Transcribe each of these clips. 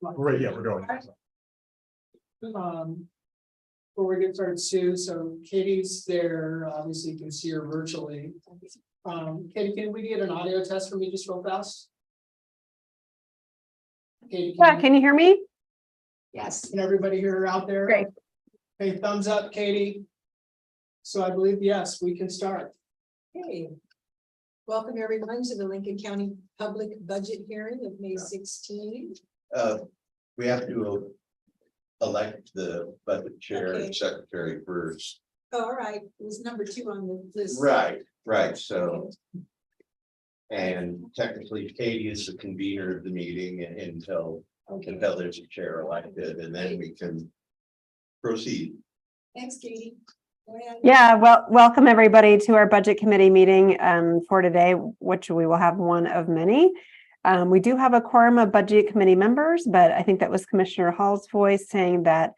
Right, yeah, we're going. Before we get started, Sue, so Katie's there, obviously you can see her virtually. Katie, can we get an audio test for me just real fast? Katie, Yeah, can you hear me? Yes. can everybody hear her out there? Great. Hey, thumbs up, Katie. So I believe, yes, we can start. Hey. Welcome everyone to the Lincoln County Public Budget Hearing of May 16. We have to elect the budget chair Okay. and secretary first. Oh, all right, it was number 2 on the list. Right, so. And technically Katie is the convener of the meeting until Okay, there's a chair elected, and then we can proceed. thanks, Katie. Go ahead. Yeah, well, welcome everybody to our budget committee meeting for today, which we will have one of many. We do have a quorum of budget committee members, but I think that was Commissioner Hall's voice saying that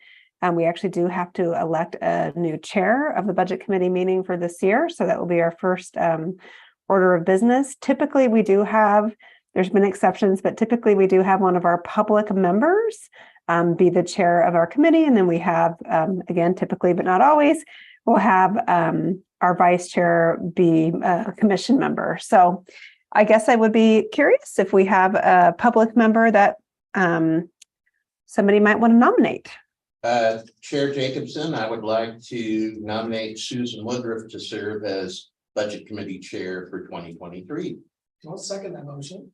we actually do have to elect a new chair of the budget committee meeting for this year. So that will be our first order of business. Typically, we do have, there's been exceptions, but typically we do have one of our public members be the chair of our committee. And then we have, again, typically, but not always, we'll have our vice chair be a commission member. So I guess I would be curious if we have a public member that somebody might want to nominate. Chair Jacobson, I would like to nominate Susan Woodruff to serve as budget committee chair for 2023. I'll second that motion.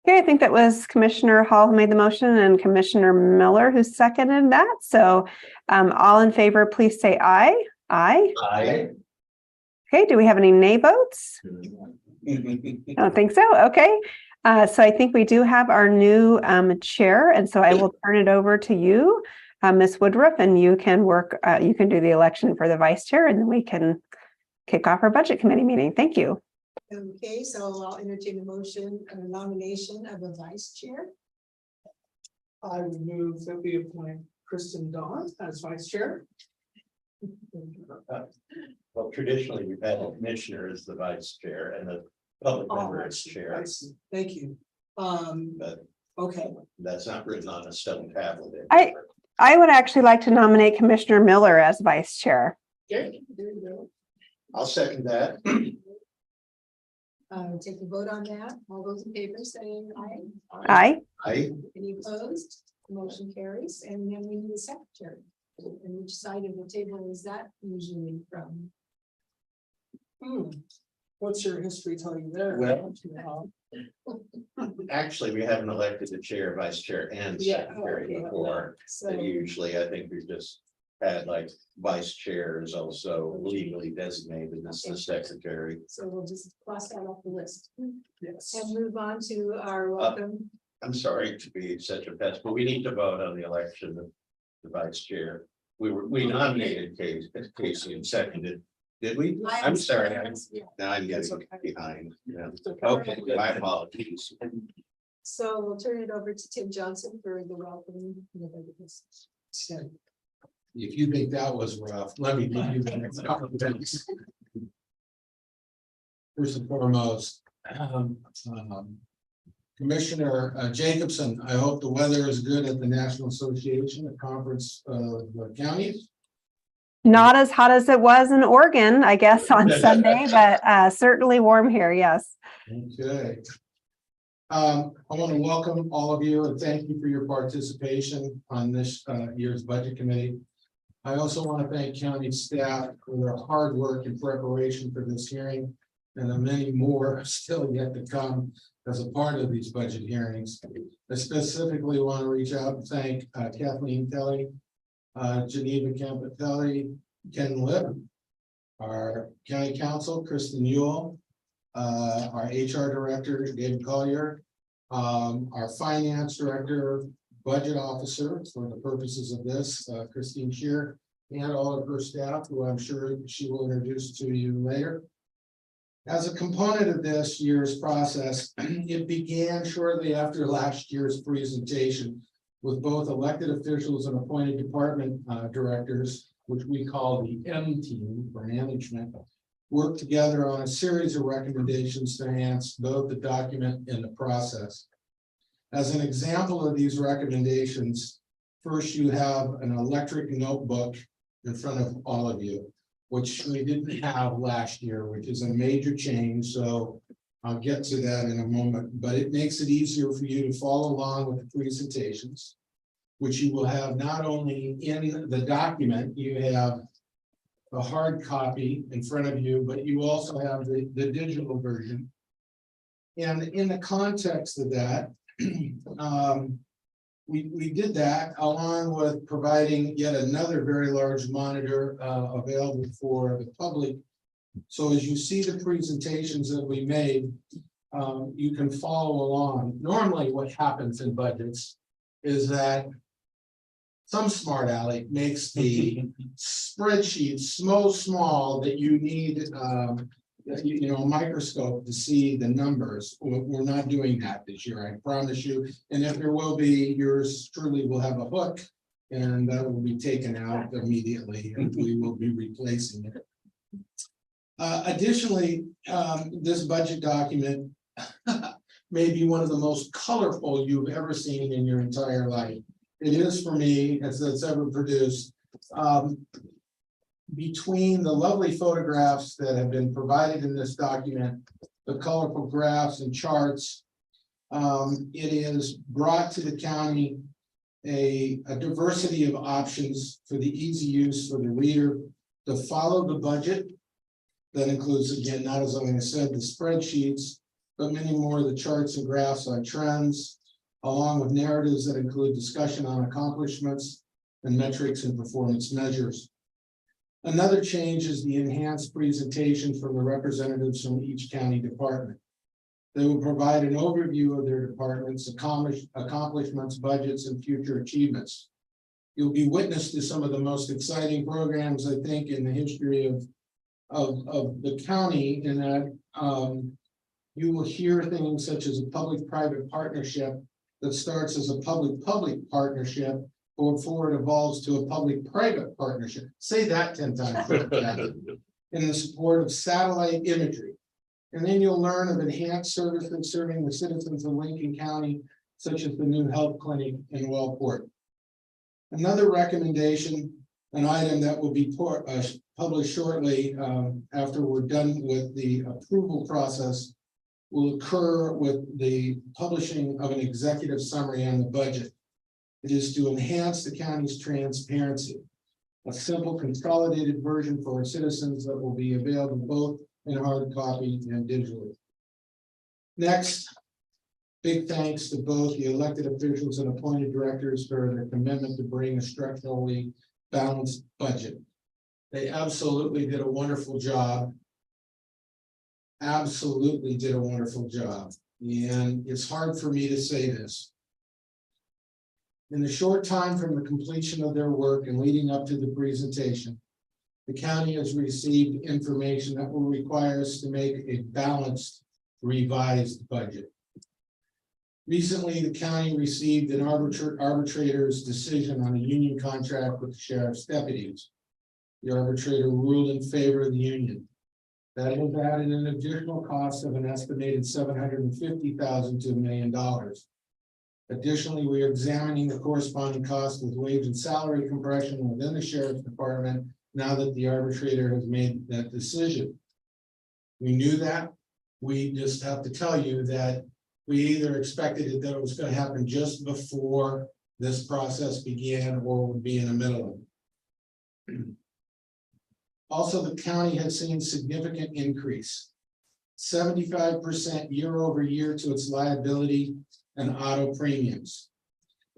Okay, I think that was Commissioner Hall who made the motion and Commissioner Miller who seconded that. So all in favor, please say aye. Aye. Aye. Okay, do we have any nay votes? I don't think so. Okay. So I think we do have our new chair, and so I will turn it over to you, Ms. Woodruff, and you can work, you can do the election for the vice chair, and then we can kick off our budget committee meeting. Thank you. Okay, so I'll entertain a motion and a nomination of a vice chair. I would move that we appoint Kristen Dawn as vice chair. Well, traditionally, we've had a commissioner as the vice chair and the public member as chair, I see. Thank you. but Okay, that's not written on a stone tablet. I would actually like to nominate Commissioner Miller as vice chair. okay, there you go. I'll second that. Take a vote on that. All those in favor saying aye. Aye. Aye. Any opposed? Motion carries, and then we need a secretary. And which side of the table is that usually from? What's your history tell you there? Well- Actually, we haven't elected the chair, vice chair, and Yeah. secretary before. So, And usually, I think we've just had like vice chairs also legally designated as the secretary. so we'll just cross that off the list Yes. and move on to our welcome. I'm sorry to be such a pest, but we need to vote on the election of the vice chair. We nominated Casey and seconded, did we? I'm sorry, now I'm That's getting okay. behind. Yeah. It's okay. Okay, my apologies. So we'll turn it over to Tim Johnson for the welcome. Tim. If you think that was rough, let me give you the next couple of things. First and foremost, Commissioner Jacobson, I hope the weather is good at the National Association, a conference of counties. Not as hot as it was in Oregon, I guess, on Sunday, but certainly warm here. Yes. Okay. I want to welcome all of you and thank you for your participation on this year's budget committee. I also want to thank county staff for their hard work in preparation for this hearing, and the many more still yet to come as a part of these budget hearings. I specifically want to reach out and thank Kathleen Kelly, Geneva Campitelli, Ken Lip, our county counsel, Kristen Ewell, our HR director, David Collier, our finance director, budget officer for the purposes of this, Christine Shear, and all of her staff, who I'm sure she will introduce to you later. As a component of this year's process, it began shortly after last year's presentation with both elected officials and appointed department directors, which we call the M team for management, worked together on a series of recommendations to enhance both the document and the process. As an example of these recommendations, first you have an electric notebook in front of all of you, which we didn't have last year, which is a major change, so I'll get to that in a moment, but it makes it easier for you to follow along with the presentations, which you will have not only in the document, you have a hard copy in front of you, but you also have the digital version. And in the context of that, we did that along with providing yet another very large monitor available for the public. So as you see the presentations that we made, you can follow along. Normally what happens in budgets is that some smart aleck makes the spreadsheet so small that you need a microscope to see the numbers. We're not doing that this year, I promise you. And if there will be, yours truly will have a hook, and that will be taken out immediately, and we will be replacing it. Additionally, this budget document may be one of the most colorful you've ever seen in your entire life. It is for me, as it's ever produced. Between the lovely photographs that have been provided in this document, the colorful graphs and charts, it is brought to the county a diversity of options for the easy use for the reader to follow the budget. That includes, again, not as I said, the spreadsheets, but many more of the charts and graphs on trends, along with narratives that include discussion on accomplishments and metrics and performance measures. Another change is the enhanced presentation from the representatives from each county department. They will provide an overview of their department's accomplishments, budgets, and future achievements. You'll be witness to some of the most exciting programs, I think, in the history of the county, in that you will hear things such as a public-private partnership that starts as a public-public partnership, going forward evolves to a public-private partnership. Say that 10 times. In the support of satellite imagery. And then you'll learn of enhanced services serving the citizens of Lincoln County, such as the new health clinic in Wellport. Another recommendation, an item that will be published shortly after we're done with the approval process, will occur with the publishing of an executive summary on the budget. It is to enhance the county's transparency. A simple consolidated version for our citizens that will be available both in hard copy and digitally. Next, big thanks to both the elected officials and appointed directors for their commitment to bring a structurally balanced budget. They absolutely did a wonderful job. Absolutely did a wonderful job. And it's hard for me to say this. In the short time from the completion of their work and leading up to the presentation, the county has received information that will require us to make a balanced, revised budget. Recently, the county received an arbitrator's decision on a union contract with the sheriff's deputies. The arbitrator ruled in favor of the union. That has added an additional cost of an estimated $750,000 to $1 million. Additionally, we are examining the corresponding cost of wage and salary compression within the sheriff's department now that the arbitrator has made that decision. We knew that. We just have to tell you that we either expected that it was going to happen just before this process began or would be in the middle of it. Also, the county has seen significant increase, 75% year over year to its liability and auto premiums.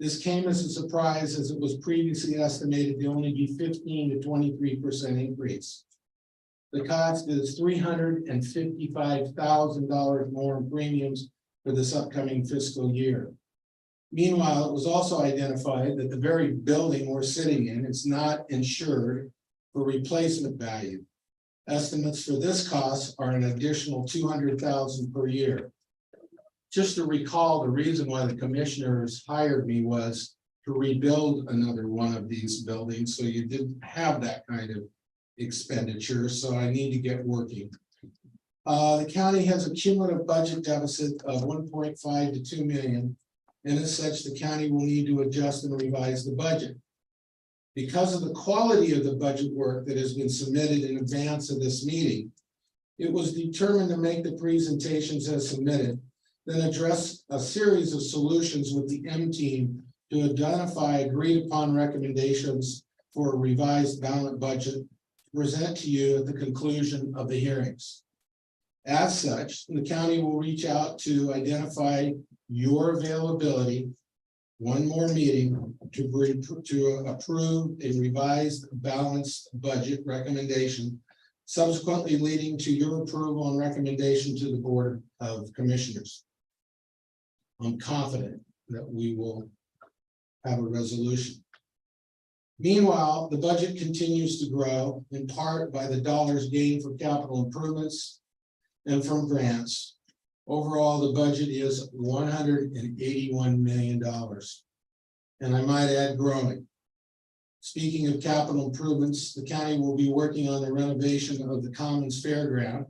This came as a surprise, as it was previously estimated to only be 15 to 23% increase. The cost is $355,000 more in premiums for this upcoming fiscal year. Meanwhile, it was also identified that the very building we're sitting in is not insured for replacement value. Estimates for this cost are an additional $200,000 per year. Just to recall, the reason why the commissioners hired me was to rebuild another one of these buildings, so you didn't have that kind of expenditure, so I need to get working. The county has a cumulative budget deficit of 1.5 to 2 million. And as such, the county will need to adjust and revise the budget. Because of the quality of the budget work that has been submitted in advance of this meeting, it was determined to make the presentations as submitted, then address a series of solutions with the M team to identify agreed upon recommendations for a revised balanced budget to present to you at the conclusion of the hearings. As such, the county will reach out to identify your availability, one more meeting to approve a revised balanced budget recommendation, subsequently leading to your approval and recommendation to the Board of Commissioners. I'm confident that we will have a resolution. Meanwhile, the budget continues to grow in part by the dollars gained for capital improvements and from grants. Overall, the budget is $181 million. And I might add, growing. Speaking of capital improvements, the county will be working on the renovation of the Commons Fairground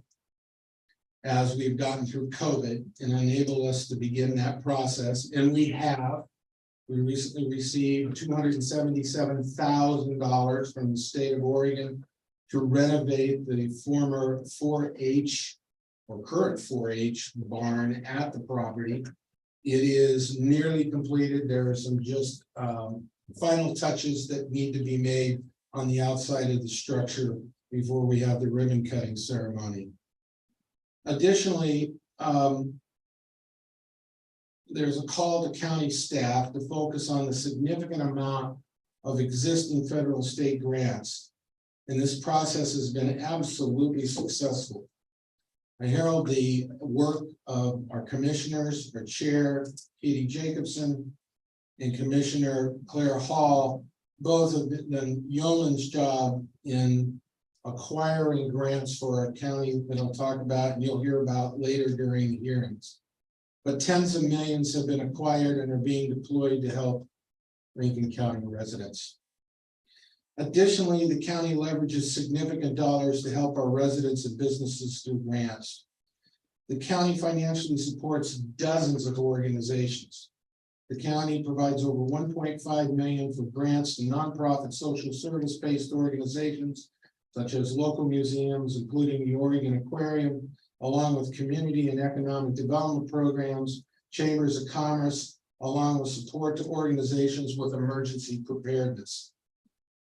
as we've gotten through COVID and enable us to begin that process. And we have. We recently received $277,000 from the state of Oregon to renovate the former 4-H or current 4-H barn at the property. It is nearly completed. There are some just final touches that need to be made on the outside of the structure before we have the ribbon cutting ceremony. Additionally, there's a call to county staff to focus on the significant amount of existing federal and state grants. And this process has been absolutely successful. I herald the work of our commissioners, our chair, Katie Jacobson, and Commissioner Claire Hall. Both have done yeoman's job in acquiring grants for our county that I'll talk about and you'll hear about later during the hearings. But tens of millions have been acquired and are being deployed to help Lincoln County residents. Additionally, the county leverages significant dollars to help our residents and businesses through grants. The county financially supports dozens of organizations. The county provides over 1.5 million for grants to nonprofit social service-based organizations, such as local museums, including the Oregon Aquarium, along with community and economic development programs, chambers of commerce, along with support to organizations with emergency preparedness.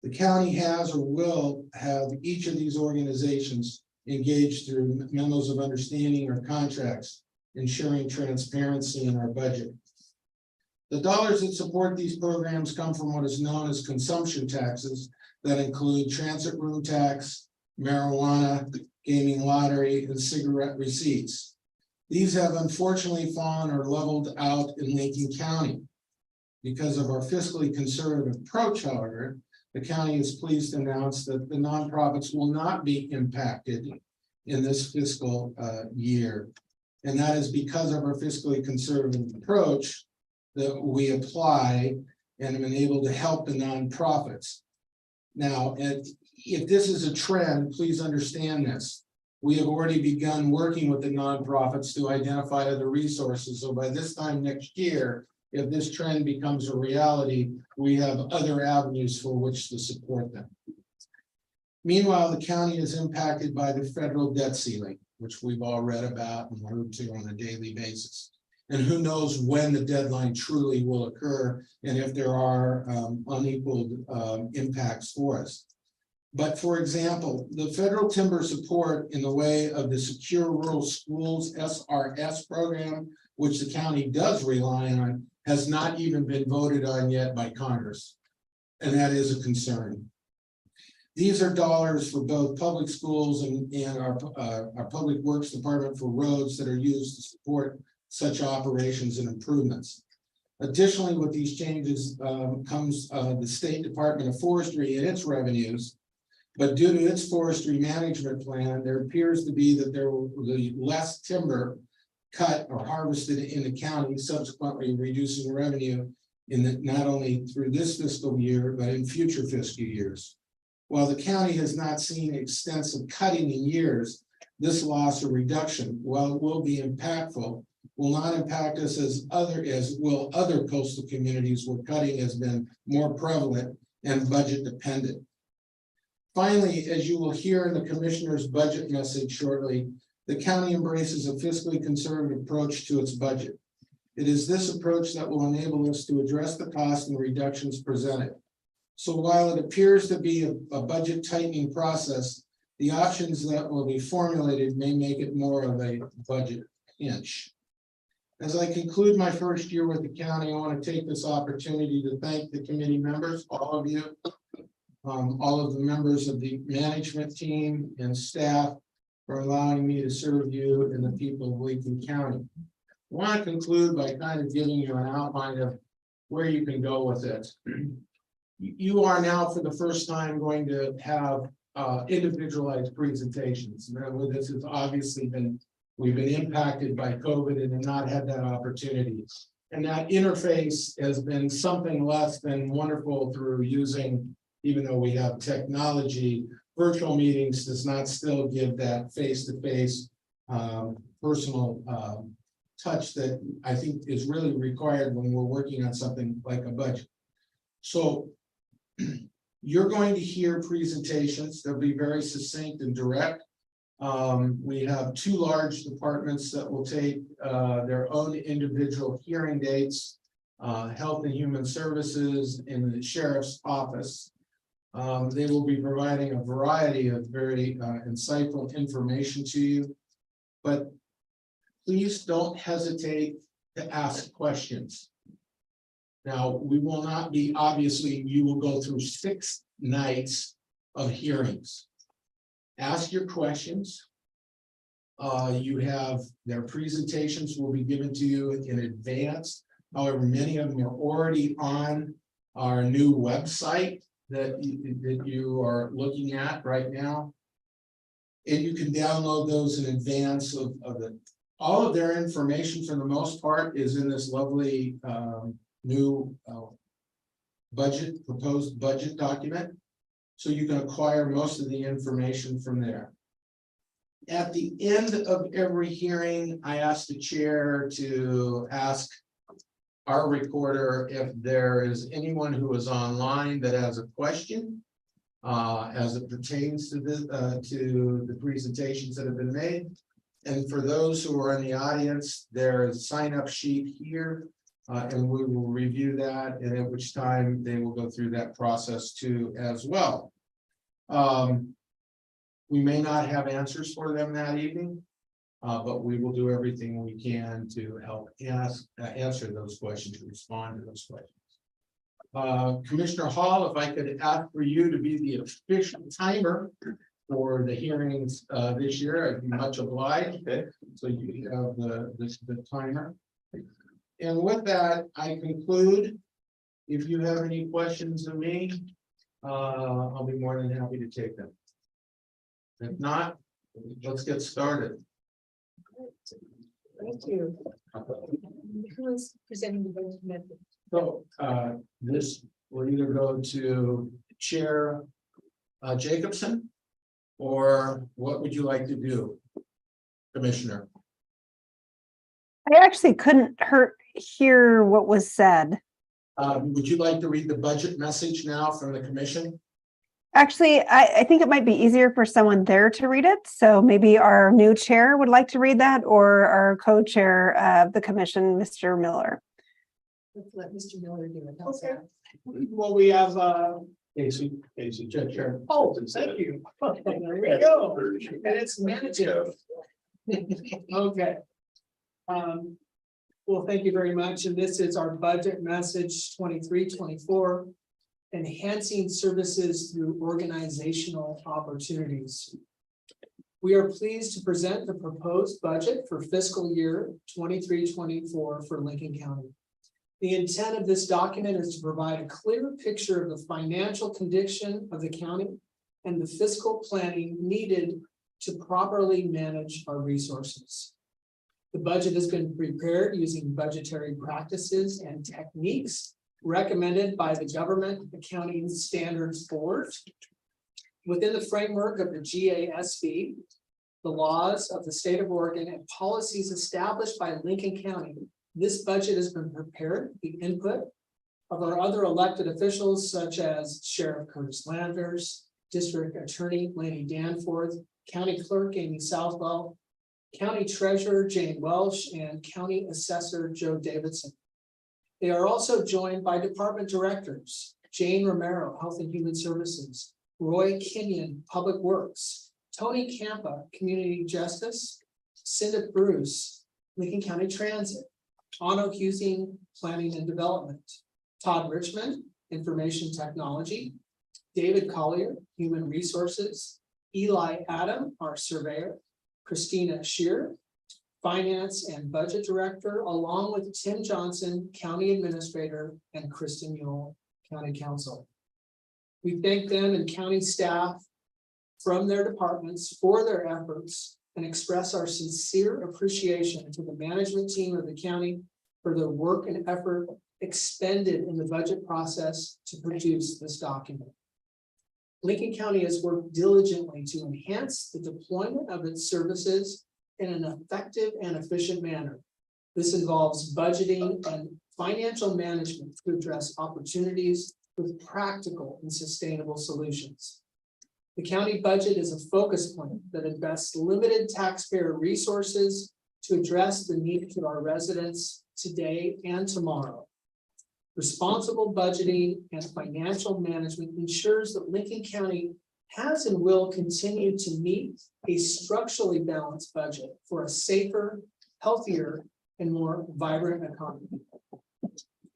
The county has or will have each of these organizations engaged through memos of understanding or contracts, ensuring transparency in our budget. The dollars that support these programs come from what is known as consumption taxes that include transit room tax, marijuana, gaming lottery, and cigarette receipts. These have unfortunately fallen or leveled out in Lincoln County. Because of our fiscally conservative approach, however, the county is pleased to announce that the nonprofits will not be impacted in this fiscal year. And that is because of our fiscally conservative approach that we apply and have been able to help the nonprofits. Now, if this is a trend, please understand this. We have already begun working with the nonprofits to identify other resources. So by this time next year, if this trend becomes a reality, we have other avenues for which to support them. Meanwhile, the county is impacted by the federal debt ceiling, which we've all read about and heard to on a daily basis. And who knows when the deadline truly will occur and if there are unequaled impacts for us. But for example, the federal timber support in the way of the Secure Rural Schools SRS program, which the county does rely on, has not even been voted on yet by Congress. And that is a concern. These are dollars for both public schools and our public works department for roads that are used to support such operations and improvements. Additionally, with these changes comes the State Department of Forestry and its revenues. But due to its forestry management plan, there appears to be that there will be less timber cut or harvested in the county, subsequently reducing revenue in not only through this fiscal year, but in future fiscal years. While the county has not seen extensive cutting in years, this loss or reduction, while it will be impactful, will not impact us as will other coastal communities where cutting has been more prevalent and budget dependent. Finally, as you will hear in the commissioner's budget message shortly, the county embraces a fiscally conservative approach to its budget. It is this approach that will enable us to address the costs and reductions presented. So while it appears to be a budget tightening process, the options that will be formulated may make it more of a budget pinch. As I conclude my first year with the county, I want to take this opportunity to thank the committee members, all of you, all of the members of the management team and staff for allowing me to serve you and the people of Lincoln County. I want to conclude by kind of giving you an outline of where you can go with it. You are now for the first time going to have individualized presentations. Now, this has obviously we've been impacted by COVID and have not had that opportunity. And that interface has been something less than wonderful through using, even though we have technology, virtual meetings does not still give that face-to-face personal touch that I think is really required when we're working on something like a budget. So you're going to hear presentations. They'll be very succinct and direct. We have two large departments that will take their own individual hearing dates, Health and Human Services and the Sheriff's Office. They will be providing a variety of very insightful information to you, but please don't hesitate to ask questions. Now, we will not be, obviously, you will go through 6 nights of hearings. Ask your questions. You have their presentations will be given to you in advance. However, many of them are already on our new website that you are looking at right now. And you can download those in advance of the, all of their information for the most part is in this lovely new proposed budget document. So you can acquire most of the information from there. At the end of every hearing, I ask the chair to ask our recorder if there is anyone who is online that has a question as it pertains to the presentations that have been made. And for those who are in the audience, there's a sign-up sheet here, and we will review that, and at which time they will go through that process too as well. We may not have answers for them that evening, but we will do everything we can to help answer those questions, respond to those questions. Commissioner Hall, if I could ask for you to be the official timer for the hearings this year, I'd be much obliged. Okay. So you have the timer. And with that, I conclude. If you have any questions of me, I'll be more than happy to take them. If not, let's get started. Thank you. Who is presenting the budget method? So this will either go to Chair Jacobson, or what would you like to do, Commissioner? I actually couldn't hear what was said. Would you like to read the budget message now from the commission? Actually, I think it might be easier for someone there to read it. So maybe our new chair would like to read that, or our co-chair of the commission, Mr. Miller. Let's let Mr. Miller do it. How's Okay. that? Well, we have, Casey, Chair. oh, thank you. There we go. And it's manageable. Okay. Well, thank you very much. And this is our budget message 23-24. Enhancing services through organizational opportunities. We are pleased to present the proposed budget for fiscal year 23-24 for Lincoln County. The intent of this document is to provide a clear picture of the financial condition of the county and the fiscal planning needed to properly manage our resources. The budget has been prepared using budgetary practices and techniques recommended by the Government Accounting Standards Board. Within the framework of the GASB, the laws of the state of Oregon and policies established by Lincoln County, this budget has been prepared, with the input of our other elected officials such as Sheriff Curtis Landers, District Attorney Laney Danforth, County Clerk Amy Southwell, County Treasurer Jane Welsh, and County Assessor Joe Davidson. They are also joined by department directors, Jane Romero, Health and Human Services, Roy Kenyon, Public Works, Tony Campa, Community Justice, Cinda Bruce, Lincoln County Transit, Otto Husing, Planning and Development, Todd Richmond, Information Technology, David Collier, Human Resources, Eli Adam, our surveyor, Christina Shear, Finance and Budget Director, along with Tim Johnson, County Administrator, and Kristen Yule, County Counsel. We thank them and county staff from their departments for their efforts and express our sincere appreciation to the management team of the county for their work and effort expended in the budget process to produce this document. Lincoln County has worked diligently to enhance the deployment of its services in an effective and efficient manner. This involves budgeting and financial management to address opportunities with practical and sustainable solutions. The county budget is a focus point that invests limited taxpayer resources to address the needs of our residents today and tomorrow. Responsible budgeting and financial management ensures that Lincoln County has and will continue to meet a structurally balanced budget for a safer, healthier, and more vibrant economy.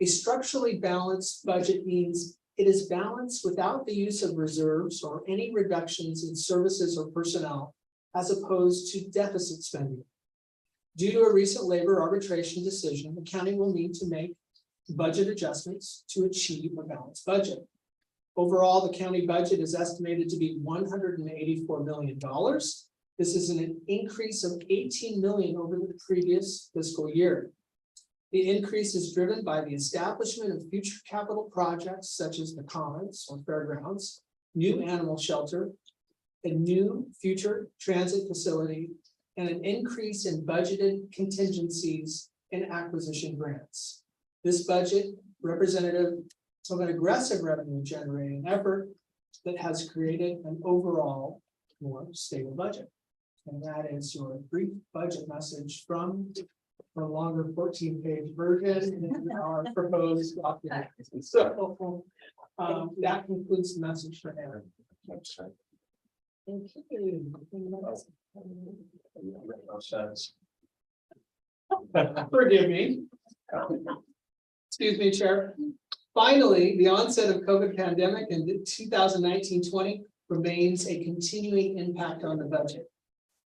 A structurally balanced budget means it is balanced without the use of reserves or any reductions in services or personnel, as opposed to deficit spending. Due to a recent labor arbitration decision, the county will need to make budget adjustments to achieve a balanced budget. Overall, the county budget is estimated to be $184 million. This is an increase of 18 million over the previous fiscal year. The increase is driven by the establishment of future capital projects such as the Commons or Fairgrounds, new animal shelter, a new future transit facility, and an increase in budgeted contingencies and acquisition grants. This budget representative of an aggressive revenue generating effort that has created an overall more stable budget. And that is your brief budget message from the longer 14-page version in our proposed document. So that concludes the message for now. Thank you. No sense. Forgive me. Excuse me, Chair. Finally, the onset of COVID pandemic in 2019-20 remains a continuing impact on the budget.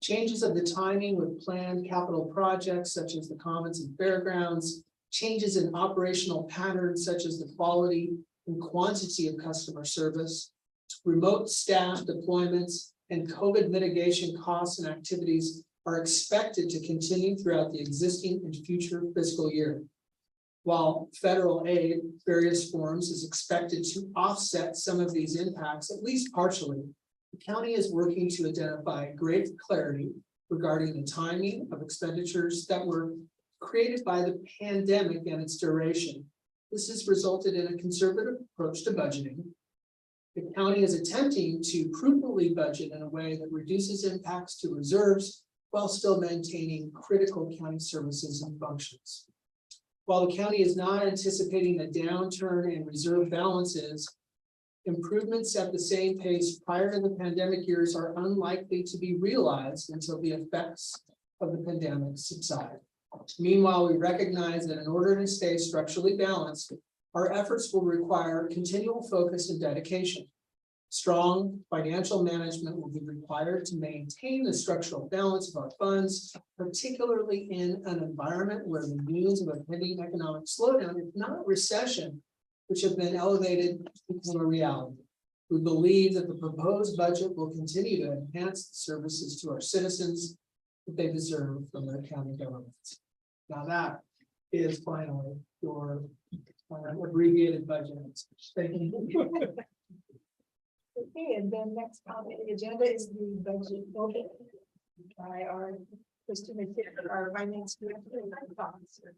Changes of the timing with planned capital projects such as the Commons and Fairgrounds, changes in operational patterns such as the quality and quantity of customer service, remote staff deployments, and COVID mitigation costs and activities are expected to continue throughout the existing and future fiscal year. While federal aid, various forms, is expected to offset some of these impacts, at least partially, the county is working to identify great clarity regarding the timing of expenditures that were created by the pandemic and its duration. This has resulted in a conservative approach to budgeting. The county is attempting to prudently budget in a way that reduces impacts to reserves while still maintaining critical county services and functions. While the county is not anticipating a downturn in reserve balances, improvements at the same pace prior to the pandemic years are unlikely to be realized until the effects of the pandemic subside. Meanwhile, we recognize that in order to stay structurally balanced, our efforts will require continual focus and dedication. Strong financial management will be required to maintain the structural balance of our funds, particularly in an environment where the news of a pending economic slowdown, if not recession, which have been elevated, become a reality. We believe that the proposed budget will continue to enhance the services to our citizens that they deserve from their county governments. Now that is finally your abbreviated budget. Thank you. Okay, and then next on the agenda is the budget vote by our Christina Kier, our finance director and officer.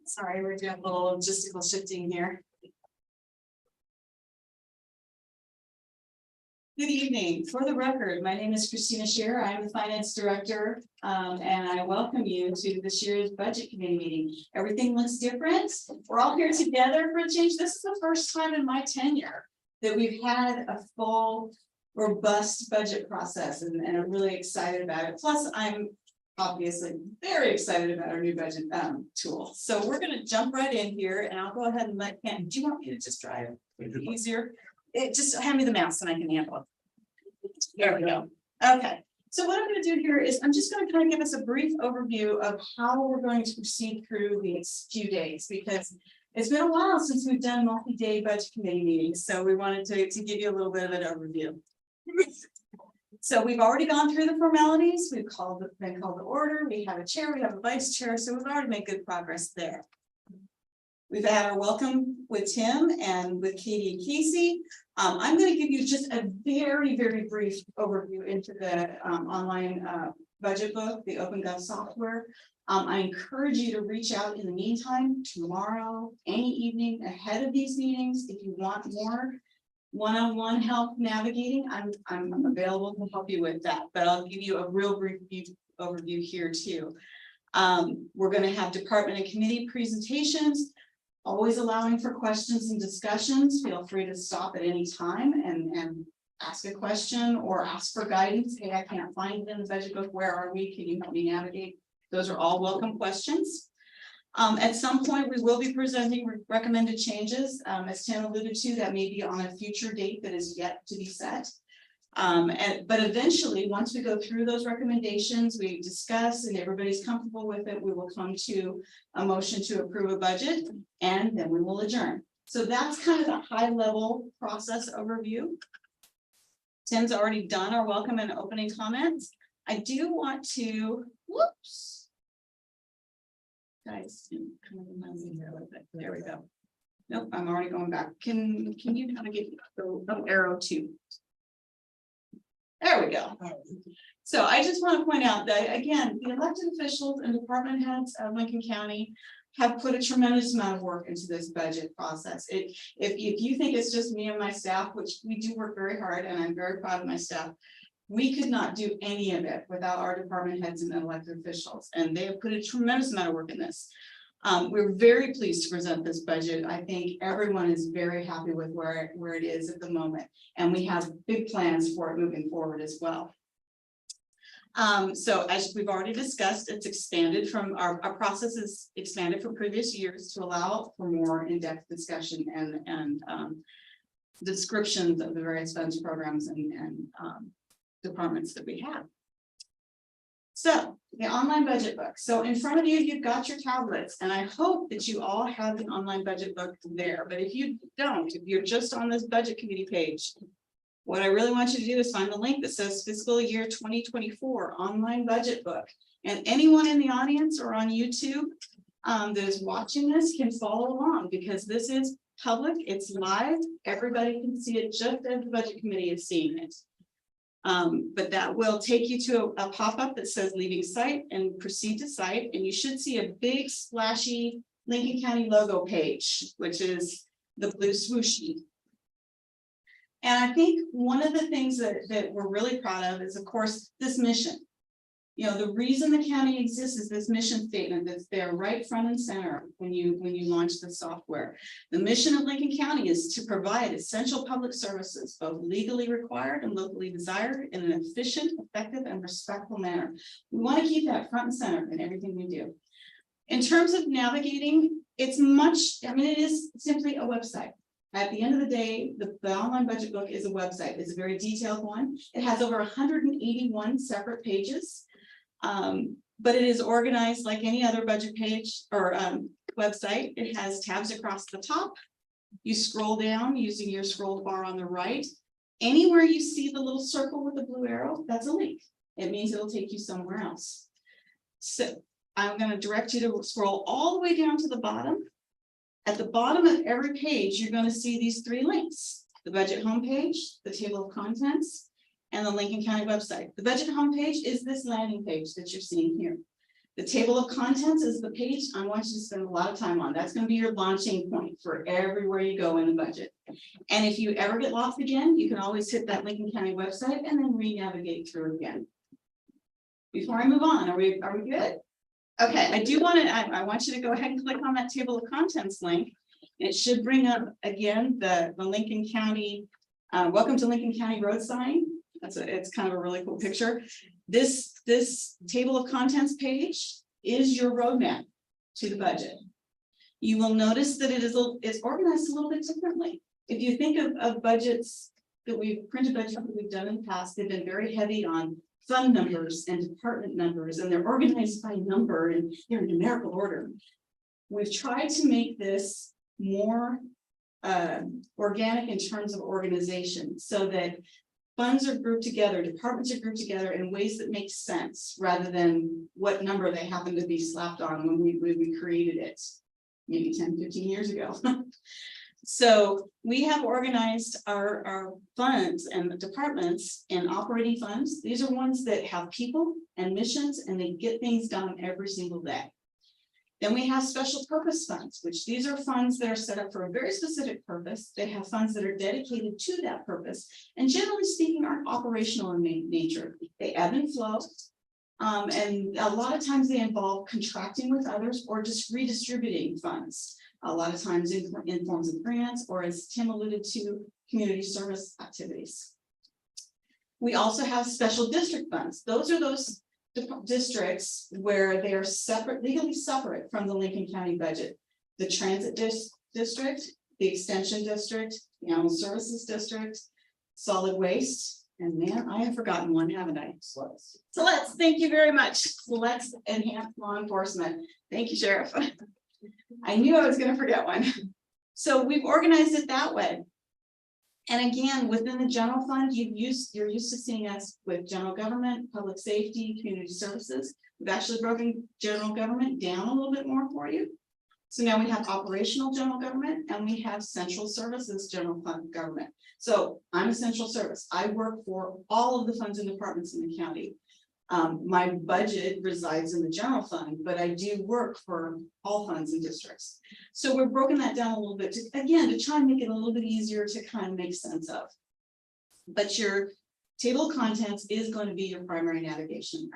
Sorry, we're doing a little logistical shifting here. Good evening. For the record, my name is Christina Scheer. I'm the finance director, and I welcome you to this year's budget committee meeting. Everything looks different. We're all here together for a change. This is the first time in my tenure that we've had a full, robust budget process, and I'm really excited about it. Plus, I'm obviously very excited about our new budget tool. So we're going to jump right in here, and I'll go ahead and let Ken. Do you want me to just drive? Easier. It just hand me the mouse and I can handle it. There we go. Okay. So what I'm going to do here is I'm just going to kind of give us a brief overview of how we're going to proceed through these few days, because it's been a while since we've done multi-day budget committee meetings. So we wanted to give you a little bit of an overview. So we've already gone through the formalities. We've been called to order. We have a chair, we have a vice chair. So we've already made good progress there. We've had our welcome with Tim and with Katie and Casey. I'm going to give you just a very, very brief overview into the online budget book, the OpenGov software. I encourage you to reach out in the meantime, tomorrow, any evening ahead of these meetings. If you want more one-on-one help navigating, I'm available to help you with that, but I'll give you a real brief overview here too. We're going to have department and committee presentations, always allowing for questions and discussions. Feel free to stop at any time and ask a question or ask for guidance. Hey, I can't find it in the budget book. Where are we? Can you help me navigate? Those are all welcome questions. At some point, we will be presenting recommended changes. As Tim alluded to, that may be on a future date that is yet to be set. But eventually, once we go through those recommendations, we discuss and everybody's comfortable with it, we will come to a motion to approve a budget, and then we will adjourn. So that's kind of the high level process overview. Tim's already done our welcome and opening comments. I do want to, whoops. Guys, come on, here a little bit. There we go. Nope, I'm already going back. Can you kind of get the arrow too? There we go. So I just want to point out that, again, the elected officials and department heads of Lincoln County have put a tremendous amount of work into this budget process. If you think it's just me and my staff, which we do work very hard, and I'm very proud of my staff, we could not do any of it without our department heads and elected officials, and they have put a tremendous amount of work in this. We're very pleased to present this budget. I think everyone is very happy with where it is at the moment, and we have big plans for it moving forward as well. So as we've already discussed, it's expanded from our process is expanded from previous years to allow for more in-depth discussion and descriptions of the various funds, programs, and departments that we have. So the online budget book. So in front of you, you've got your tablets, and I hope that you all have the online budget book there. But if you don't, if you're just on this budget committee page, what I really want you to do is find the link that says fiscal year 2024 online budget book. And anyone in the audience or on YouTube that is watching this can follow along, because this is public, it's live, everybody can see it just as the budget committee is seeing it. But that will take you to a pop-up that says leaving site and proceed to site, and you should see a big splashy Lincoln County logo page, which is the blue swooshy. And I think one of the things that we're really proud of is, of course, this mission. You know, the reason the county exists is this mission statement that's there right front and center when you launch the software. The mission of Lincoln County is to provide essential public services, both legally required and locally desired, in an efficient, effective, and respectful manner. We want to keep that front and center in everything we do. In terms of navigating, it's it is simply a website. At the end of the day, the online budget book is a website. It's a very detailed one. It has over 181 separate pages. But it is organized like any other budget page or website. It has tabs across the top. You scroll down using your scroll bar on the right. Anywhere you see the little circle with the blue arrow, that's a link. It means it'll take you somewhere else. So I'm going to direct you to scroll all the way down to the bottom. At the bottom of every page, you're going to see these 3 links: the budget homepage, the table of contents, and the Lincoln County website. The budget homepage is this landing page that you're seeing here. The table of contents is the page I want you to spend a lot of time on. That's going to be your launching point for everywhere you go in the budget. And if you ever get lost again, you can always hit that Lincoln County website and then re-navigate through again. Before I move on, are we good? Okay, I want you to go ahead and click on that table of contents link. It should bring up again the Lincoln County, welcome to Lincoln County road sign. It's kind of a really cool picture. This table of contents page is your roadmap to the budget. You will notice that it's organized a little bit differently. If you think of budgets printed budgets that we've done in the past, they've been very heavy on fund numbers and department numbers, and they're organized by number and they're in numerical order. We've tried to make this more organic in terms of organization, so that funds are grouped together, departments are grouped together in ways that make sense, rather than what number they happen to be slapped on when we created it, maybe 10, 15 years ago. So we have organized our funds and the departments in operating funds. These are ones that have people and missions, and they get things done every single day. Then we have special purpose funds, which these are funds that are set up for a very specific purpose. They have funds that are dedicated to that purpose, and generally speaking, aren't operational in nature. They ebb and flow. And a lot of times they involve contracting with others or just redistributing funds. A lot of times in forms of grants, or as Tim alluded to, community service activities. We also have special district funds. Those are those districts where they are separate, legally separate from the Lincoln County budget. The transit district, the extension district, the animal services district, solid waste, and man, I have forgotten one, haven't I? So let's thank you very much. So let's enhance law enforcement. Thank you, Sheriff. I knew I was going to forget one. So we've organized it that way. And again, within the general fund, you're used to seeing us with general government, public safety, community services. We've actually broken general government down a little bit more for you. So now we have operational general government and we have central services general fund government. So I'm a central service. I work for all of the funds and departments in the county. My budget resides in the general fund, but I do work for all funds and districts. So we're broken that down a little bit to try and make it a little bit easier to kind of make sense of. But your table of contents is going to be your primary navigation.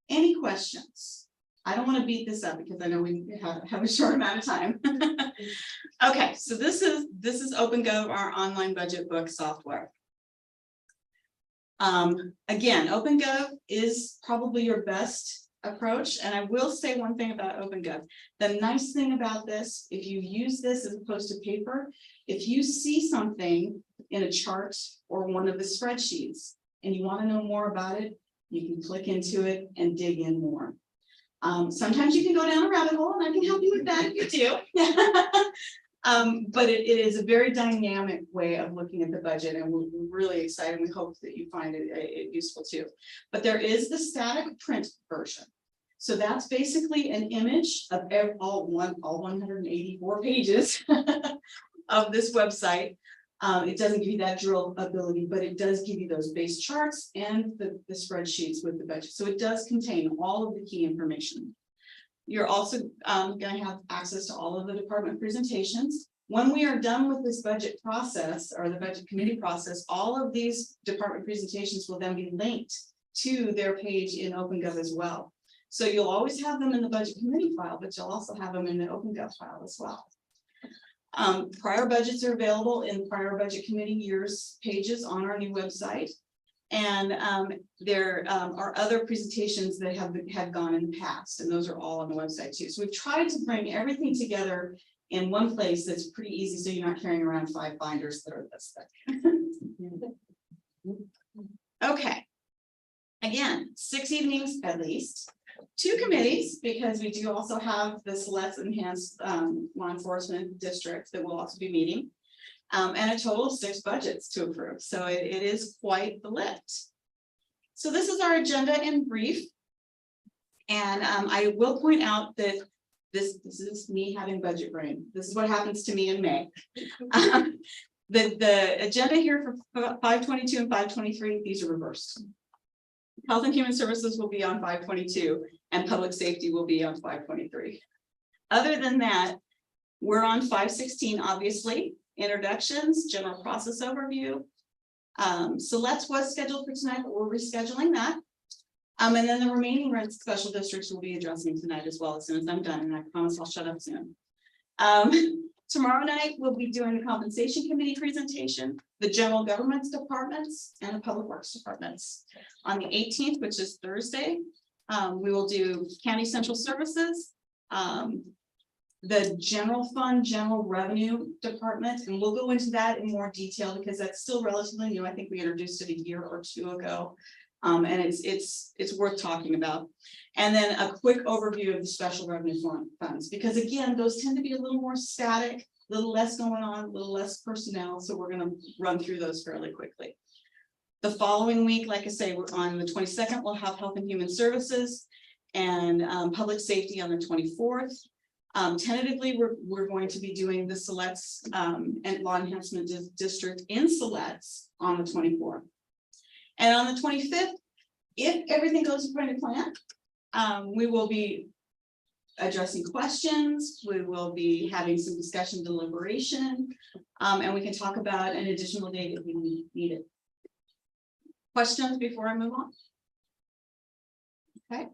Any questions? I don't want to beat this up because I know we have a short amount of time. Okay, so this is OpenGov, our online budget book software. Again, OpenGov is probably your best approach. And I will say one thing about OpenGov. The nice thing about this, if you use this as opposed to paper, if you see something in a chart or one of the spreadsheets and you want to know more about it, you can click into it and dig in more. Sometimes you can go down a rabbit hole, and I can help you with that if you do. But it is a very dynamic way of looking at the budget, and we're really excited. We hope that you find it useful too. But there is the static print version. So that's basically an image of all 184 pages of this website. It doesn't give you that drill ability, but it does give you those base charts and the spreadsheets with the budget. So it does contain all of the key information. You're also going to have access to all of the department presentations. When we are done with this budget process or the budget committee process, all of these department presentations will then be linked to their page in OpenGov as well. So you'll always have them in the budget committee file, but you'll also have them in the OpenGov file as well. Prior budgets are available in prior budget committee years pages on our new website. And there are other presentations that have gone in the past, and those are all on the website too. So we've tried to bring everything together in one place that's pretty easy, so you're not carrying around 5 binders that are this thick. Okay. Again, 6 evenings at least two committees, because we do also have this Let's Enhance Law Enforcement District that will also be meeting. And a total of 6 budgets to approve, so it is quite the lift. So this is our agenda in brief. And I will point out that this is me having budget brain. This is what happens to me in May. The agenda here for 522 and 523, these are reversed. Health and Human Services will be on 522 and Public Safety will be on 523. Other than that, we're on 516, obviously, introductions, general process overview. Let's was scheduled for tonight, but we're rescheduling that. And then the remaining red special districts will be addressing tonight as well as soon as I'm done, and I promise I'll shut up soon. Tomorrow night, we'll be doing the compensation committee presentation, the general government's departments and the public works departments. On the 18th, which is Thursday, we will do county central services, the general fund, general revenue department, and we'll go into that in more detail because that's still relatively new. I think we introduced it a year or two ago. And it's worth talking about. And then a quick overview of the special revenue funds, because again, those tend to be a little more static, a little less going on, a little less personnel. So we're going to run through those fairly quickly. The following week, like I say, we're on the 22nd, we'll have Health and Human Services and Public Safety on the 24th. Tentatively, we're going to be doing the Siletz and Law Enhancement District in Siletz on the 24th. And on the 25th, if everything goes according to plan, we will be addressing questions. We will be having some discussion deliberation, and we can talk about an additional date if we need it. Questions before I move on? Okay.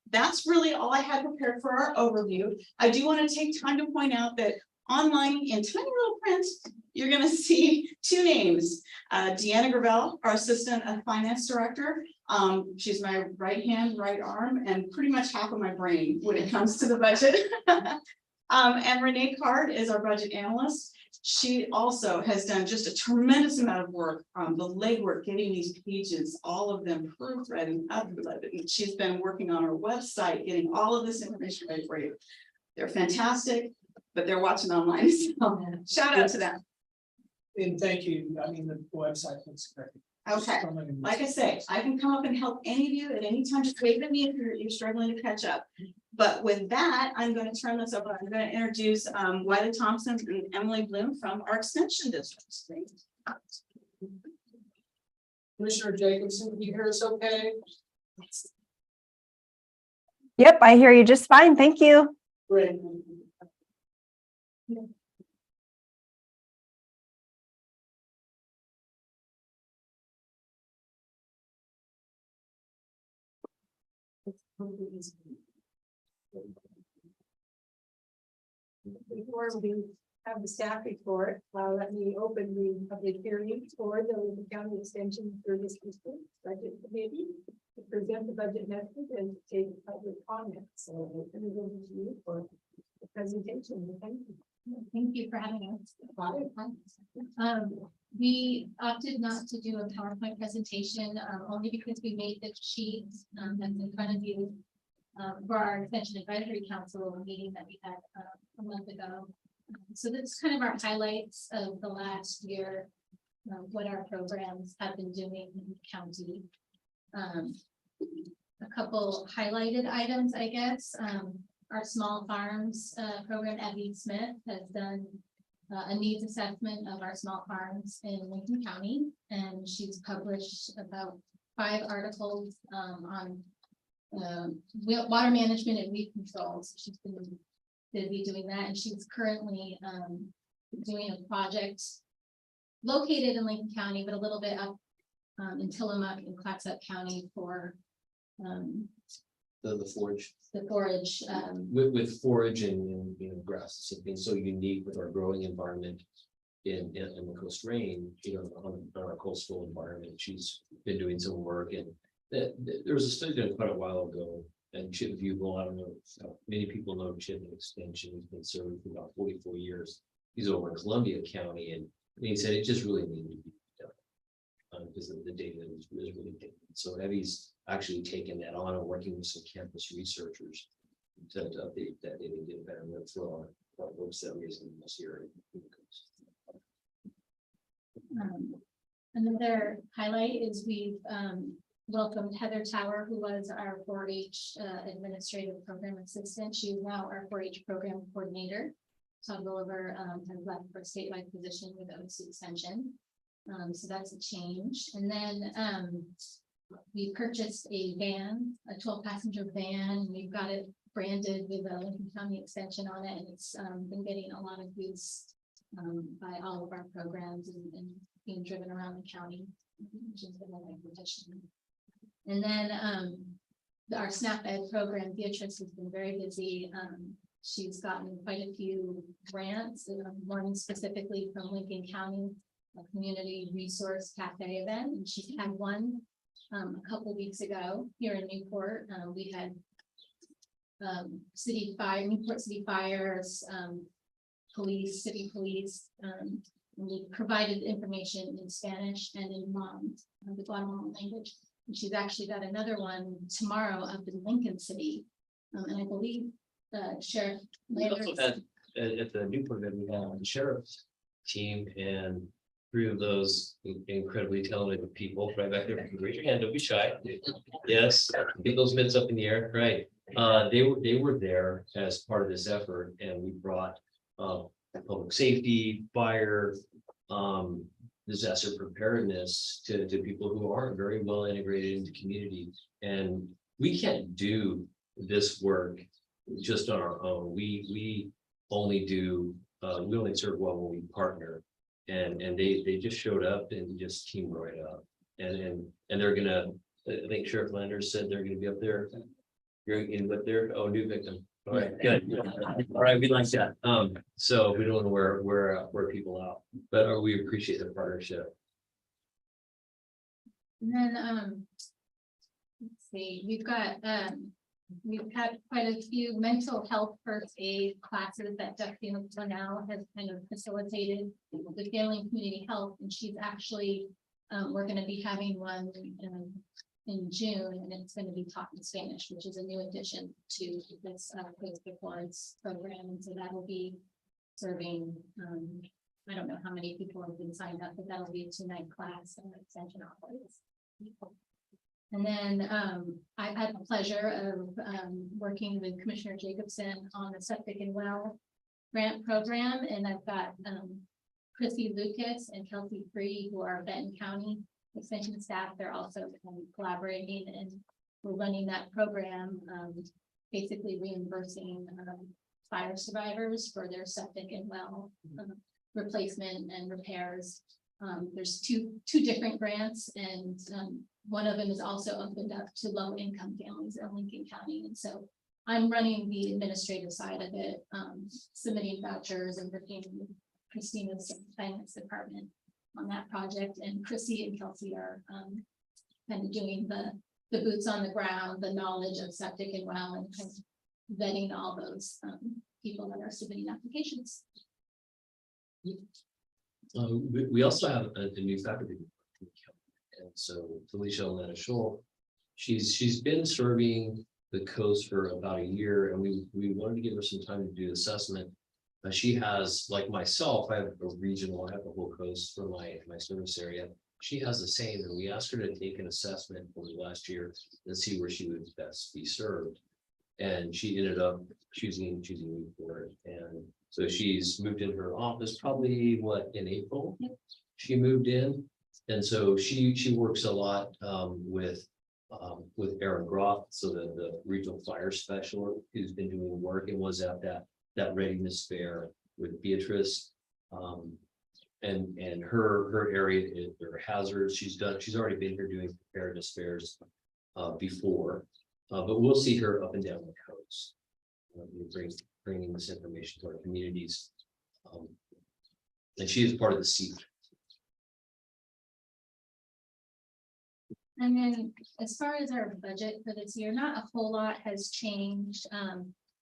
That's really all I had prepared for our overview. I do want to take time to point out that online in tiny little print, you're going to see 2 names. Deanna Gravel, our Assistant Finance Director. She's my right hand, right arm, and pretty much half of my brain when it comes to the budget. And Renee Card is our budget analyst. She also has done just a tremendous amount of work on the legwork, getting these pages, all of them proofread and uploaded. She's been working on our website, getting all of this information ready for you. They're fantastic, but they're watching online. So shout out to them. And thank you. I mean, the website looks great. Okay. Like I say, I can come up and help any of you at any time. Just wave at me if you're struggling to catch up. But with that, I'm going to turn this over. I'm going to introduce Wiley Thompson and Emily Bloom from our extension district. Commissioner Jacobson, can you hear us okay? Yep, I hear you just fine. Thank you. Great. Before we have the staff report, let me open the public hearing for the Lincoln County Extension Service District Budget Committee to present the budget message and to take public comments. So I'll turn it over to you for the presentation. Thank you. Thank you for having us. We opted not to do a PowerPoint presentation only because we made the sheet that's in front of you for our Extension Advisory Council meeting that we had a month ago. So that's kind of our highlights of the last year, what our programs have been doing in the county. A couple highlighted items, I guess. Our small farms program, Abby Smith has done a needs assessment of our small farms in Lincoln County, and she's published about 5 articles on water management and weed control. So she's been busy doing that, and she's currently doing a project located in Lincoln County, but a little bit up in Tillamook and Clatsop County for the forage. the forage. With forage and grasses have been so unique with our growing environment in the Coast Range, on our coastal environment. She's been doing some work, and there was a study done quite a while ago. And Chip Bugle, I don't know if many people know Chip Extension. He's been serving for about 44 years. He's over in Columbia County, and he said it just really needed to be done because the data is really different. So Abby's actually taken that on and working with some campus researchers to update that data and get a better workflow on what works that reason this year. Another highlight is we've welcomed Heather Tower, who was our 4-H administrative program assistant. She is now our 4-H program coordinator. Todd Gulliver has left for a statewide position with OSU Extension. So that's a change. And then we purchased a van, a 12-passenger van. We've got it branded with a Lincoln County extension on it, and it's been getting a lot of use by all of our programs and being driven around the county, which has been a big addition. And then our SNAP Ed program, Beatrice has been very busy. She's gotten quite a few grants, one specifically from Lincoln County, a community resource cafe event, and she had one a couple weeks ago here in Newport. We had Newport City Fires, police, city police. We provided information in Spanish and in the Guatemalan language. And she's actually got another one tomorrow up in Lincoln City. And I believe Sheriff We also Landers. had, at the Newport event, we had the sheriff's team and 3 of those incredibly talented people right back there. Raise your hand, don't be shy. Yes, get those mitts up in the air, right? They were there as part of this effort, and we brought public safety, fire, disaster preparedness to people who aren't very well integrated into community. And we can't do this work just on our own. We only do, we only serve well when we partner. And they just showed up and just teamed right up. And they're gonna, I think Sheriff Landers said they're gonna be up there. You're in with there, oh, new victim. All right, good. All right, we like that. So we don't know where people out, but we appreciate the partnership. And then, let's see, we've had quite a few mental health first aid classes that Dusty now has kind of facilitated with Family and Community Health, and she's actually, we're gonna be having one in June, and it's gonna be taught in Spanish, which is a new addition to this post program, and so that will be serving, I don't know how many people have been signed up, but that'll be a 2-night class and extension office. And then I've had the pleasure of working with Commissioner Jacobson on the Septic and Well grant program, and I've got Chrissy Lucas and Kelsey Free, who are Benton County Extension staff. They're also collaborating, and we're running that program, basically reimbursing fire survivors for their septic and well replacement and repairs. There's two different grants, and one of them is also opened up to low-income families in Lincoln County. And so I'm running the administrative side of it, submitting vouchers and working with Christina's finance department on that project. And Chrissy and Kelsey are kind of doing the boots on the ground, the knowledge of septic and well, and kind of vetting all those people that are submitting applications. We also have a new faculty. And so Felicia Lena Scholl, she's been serving the coast for about a year, and we wanted to give her some time to do assessment. She has, like myself, I have a regional, I have the whole coast for my service area. She has the same, and we asked her to take an assessment over the last year and see where she would best be served. And she ended up choosing me for it. And so she's moved in her office probably in April. She moved in. And so she works a lot with Aaron Groff, so the regional fire specialist who's been doing work and was at that readiness fair with Beatrice. And her area is their hazards. She's already been here doing preparedness fairs before, but we'll see her up and down the coast. Bringing this information to our communities. And she is part of the seat. And then as far as our budget for this year, not a whole lot has changed.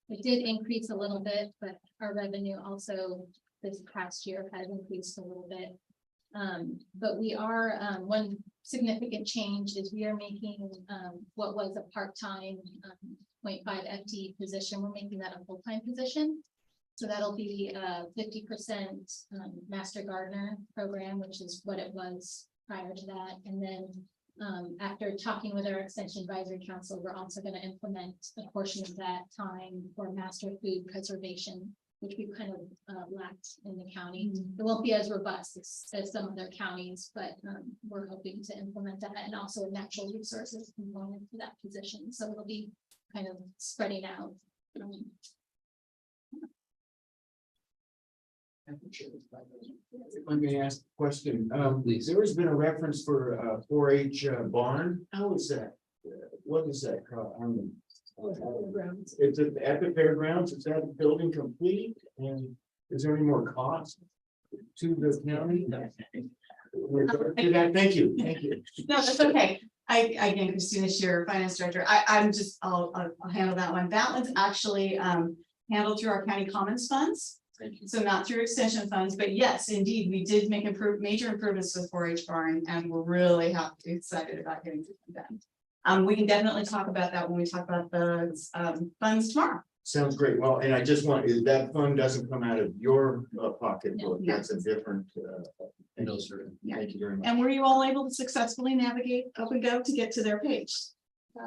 It did increase a little bit, but our revenue also this past year has increased a little bit. But we are, one significant change is we are making, what was a part-time, 0.5 FTE position, we're making that a full-time position. So that'll be 50% Master Gardener program, which is what it was prior to that. And then after talking with our Extension Advisory Council, we're also going to implement a portion of that time for Master Food Preservation, which we kind of lacked in the county. It won't be as robust as some other counties, but we're hoping to implement that, and also a natural resources component to that position. So it'll be kind of spreading out. If I may ask a question, Please. there has been a reference for 4-H barn. How is that? What is that called? It's at the fairgrounds. Is that building complete? And is there any more cost to the county? Thank you. No, that's okay. Again, Christina Shearer, Finance Director. I'll handle that one. That one's actually handled through our county commons funds. So not through extension funds, but yes, indeed, we did make major improvements to the 4-H barn, and we're really excited about getting it done. We can definitely talk about that when we talk about the funds tomorrow. Sounds great. Well, and I just want, that fund doesn't come out of your pocketbook. No. That's a different. No, sir. Thank you very much. And were you all able to successfully navigate Up and Go to get to their page?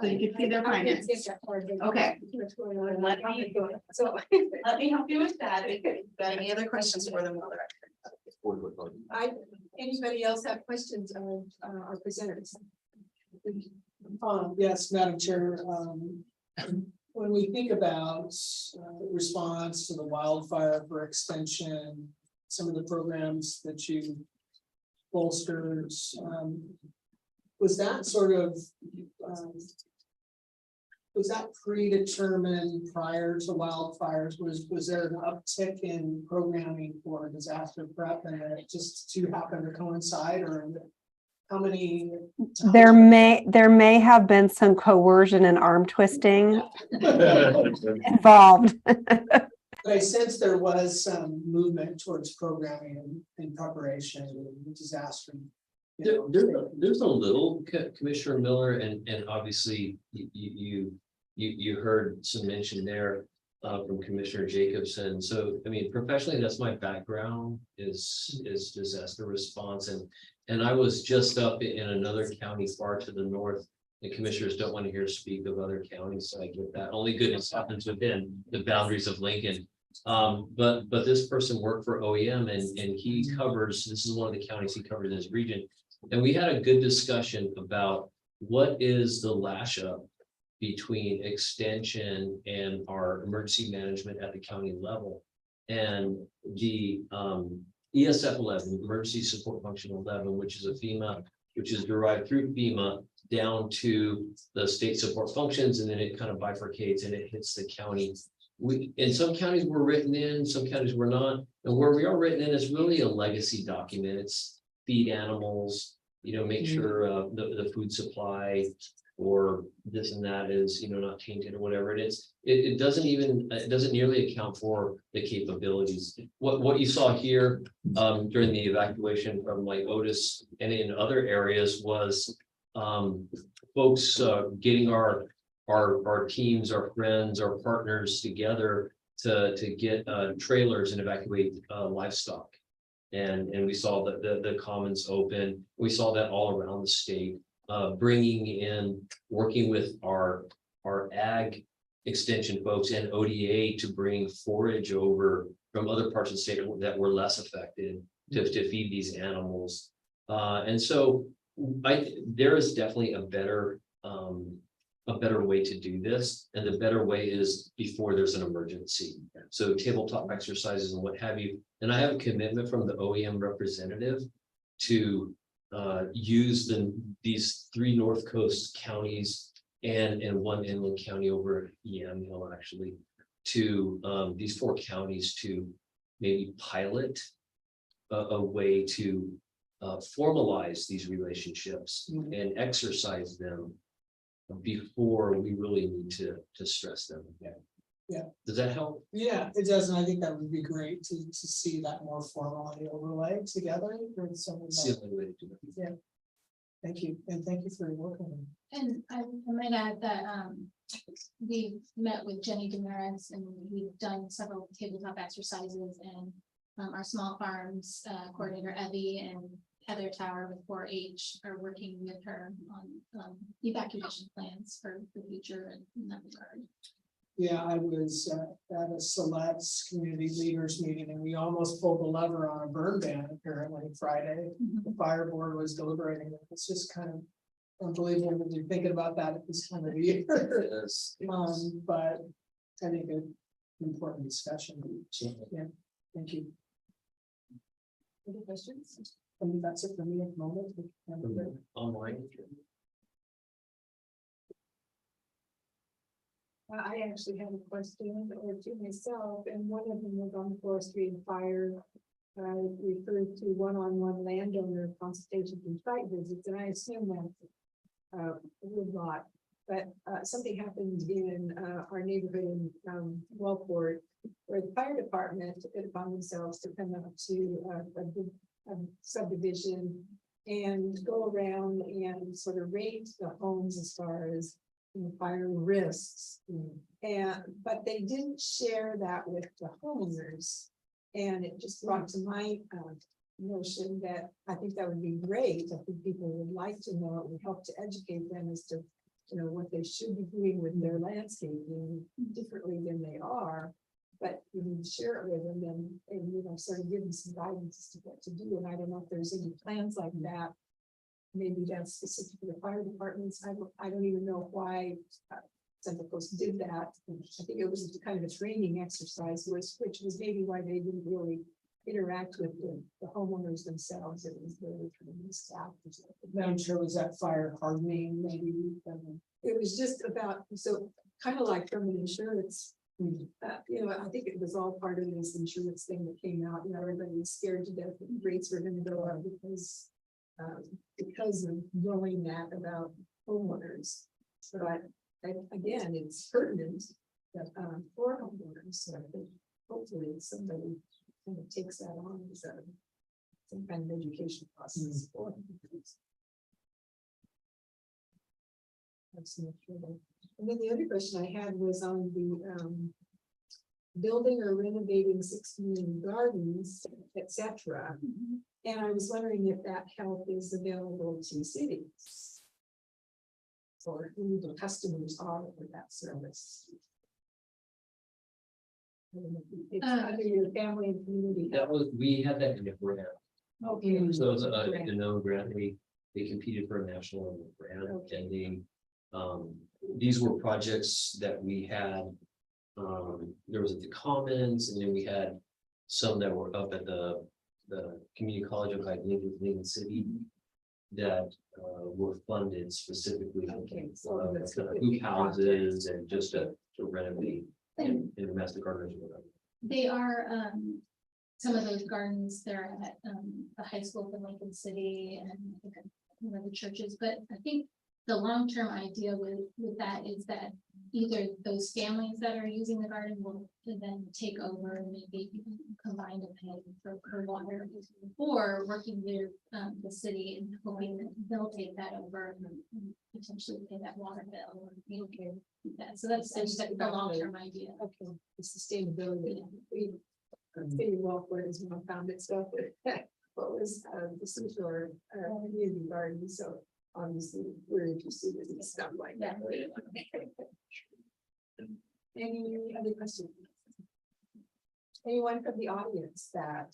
So you can see their finances. Okay. Let me- So Let me help you with that. If you've got any other questions for them? anybody else have questions of our presenters? Yes, Madam Chair, when we think about response to the wildfire for extension, some of the programs that you bolstered, was that sort of was that predetermined prior to wildfires? Was there an uptick in programming for disaster prep, and it just to happen to coincide, or how many? There may have been some coercion and arm twisting involved. But I sense there was some movement towards programming and preparation and disaster. There's a little, Commissioner Miller, and obviously you heard some mention there from Commissioner Jacobson. So, I mean, professionally, that's my background is disaster response. And I was just up in another county far to the north. The commissioners don't want to hear speak of other counties, so I get that. Only goodness happens within the boundaries of Lincoln. But this person worked for OEM, and he covers, this is one of the counties he covered in his region. And we had a good discussion about what is the lash up between extension and our emergency management at the county level. And the ESF 11, emergency support function 11, which is a FEMA, which is derived through FEMA down to the state support functions, and then it kind of bifurcates and it hits the county. In some counties were written in, some counties were not, and where we are written in is really a legacy document. It's feed animals, make sure the food supply or this and that is, not tainted or whatever it is. It doesn't nearly account for the capabilities. What you saw here during the evacuation from like Otis and in other areas was folks getting our teams, our friends, our partners together to get trailers and evacuate livestock. And we saw the commons open. We saw that all around the state, bringing in, working with our ag extension folks and ODA to bring forage over from other parts of the state that were less affected to feed these animals. And so there is definitely a better way to do this, and the better way is before there's an emergency. So tabletop exercises and what have you. And I have a commitment from the OEM representative to use these 3 North Coast counties and 1 inland county over Yamhill actually to these 4 counties to maybe pilot a way to formalize these relationships and exercise them before we really need to stress them again. Does that help? Yeah, it does, and I think that would be great to see that more formally overlay together for some of It's the that. only way to do it. Thank you, and thank you for your work on it. And I might add that, we met with Jenny Demarest and we've done several tabletop exercises and our small farms coordinator Evie and Heather Tower with 4-H are working with her on evacuation plans for the future in that regard. Yeah, I was at a select community leaders meeting and we almost pulled the lever on a burn ban apparently Friday. The fire board was deliberating. It's just kind of unbelievable that you're thinking about that at this time of the year. Yes. But I think an important discussion. Yeah, thank you. Any questions? I mean, that's it for me at the moment. Online. I actually have a question or two myself, and one of them was on forestry and fire. Referred to one-on-one landowner consultations and site visits, and I assume that's a woodlot. But something happened in our neighborhood in Wellport, where the fire department took it upon themselves to come up to a subdivision and go around and sort of rate the homes as far as fire risks. But they didn't share that with the homeowners. And it just brought to my notion that I think that would be great. I think people would like to know, it would help to educate them as to, what they should be doing with their landscaping differently than they are. But you need to share it with them and sort of give them some guidance as to what to do. And I don't know if there's any plans like that. Maybe that's specific to the fire departments. I don't even know why Central Coast did that. I think it was kind of a training exercise, which was maybe why they didn't really interact with the homeowners themselves. It was really training staff. I'm sure was that fire hardening, maybe. It was just about, so kind of like from an insurance. I think it was all part of this insurance thing that came out. Everybody was scared to death that rates were going to go up because of knowing that about homeowners. But again, it's pertinent that for homeowners. So I think hopefully somebody kind of takes that on as some kind of education process for homeowners. And then the other question I had was on the building or renovating 6 community gardens, etc. And I was wondering if that help is available to cities. Or who the customers are for that service. It's under your family and community. That was, we had that in the grant. Okay. So it was a known grant. They competed for a national grant and they, these were projects that we had. There was at the Commons and then we had some that were up at the community college of Lincoln City that were funded specifically Okay, so for that's kind of a hoop big houses and just to renovate and domestic gardens or whatever. They are, some of those gardens, they're at the high school in Lincoln City and I think one of the churches, but I think the long-term idea with that is that either those families that are using the garden will then take over and maybe combine to pay for water, or working with the city and hoping that they'll take that over and potentially pay that water bill or be okay with that. So that's just the long-term idea. Okay, the sustainability. We pretty well for it as well found itself. What was the seashore community garden? So obviously we're interested in stuff like that. Any other questions? Anyone from the audience that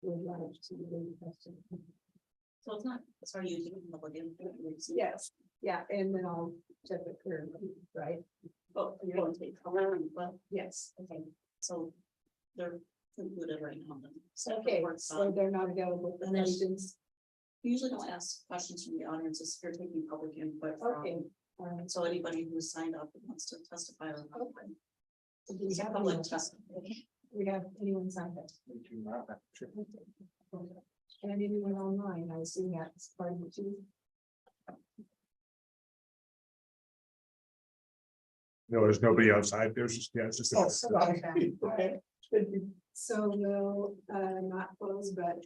would like to raise a question? So it's not, sorry, you didn't public input. Yes, yeah, and then I'll check the current, right? Oh, you're going to take around, well, Yes, okay, so they're included right now. then. So okay, works so on- they're not available for And then- questions. We usually don't ask questions from the audience if you're taking public input from, Okay. so anybody who's signed up and wants to testify or. Okay. So do we It's a have public anyone- testimony. we have anyone signed up? And anyone online, I assume that's part of it too. No, there's nobody outside. There's just, yeah, it's just. Oh, sorry. Okay. So we'll not close, but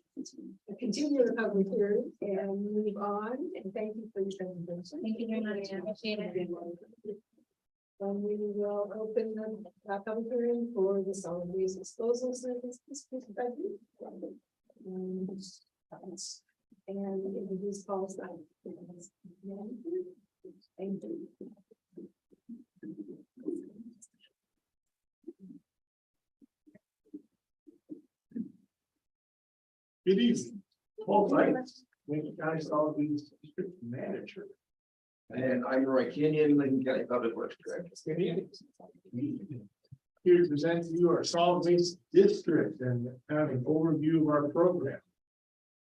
continue the public hearing and move on. And thank you for your presentation. Thank you very much. I appreciate it. And we will open the public hearing for the solid waste disposal service. And introduce Paul Stein. Thank you. Good evening. Paul Knight, Lincoln County Solid Waste District Manager. And I'm Roy Kenyon, Lincoln County Public Works Director. Good evening. Here to present to you our solid waste district and have an overview of our program.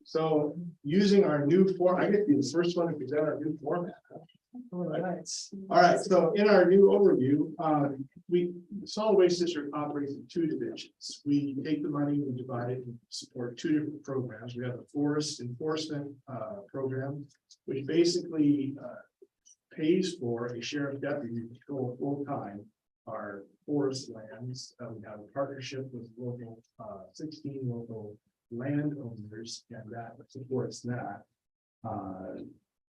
So using our new form, I get to be the first one to present our new format. All right. All right, so in our new overview, the solid waste district operates in two divisions. We take the money, we divide it and support two different programs. We have a forest enforcement program, which basically pays for a sheriff deputy to go full-time our forest lands. We have a partnership with local 16 local landowners, and that supports that.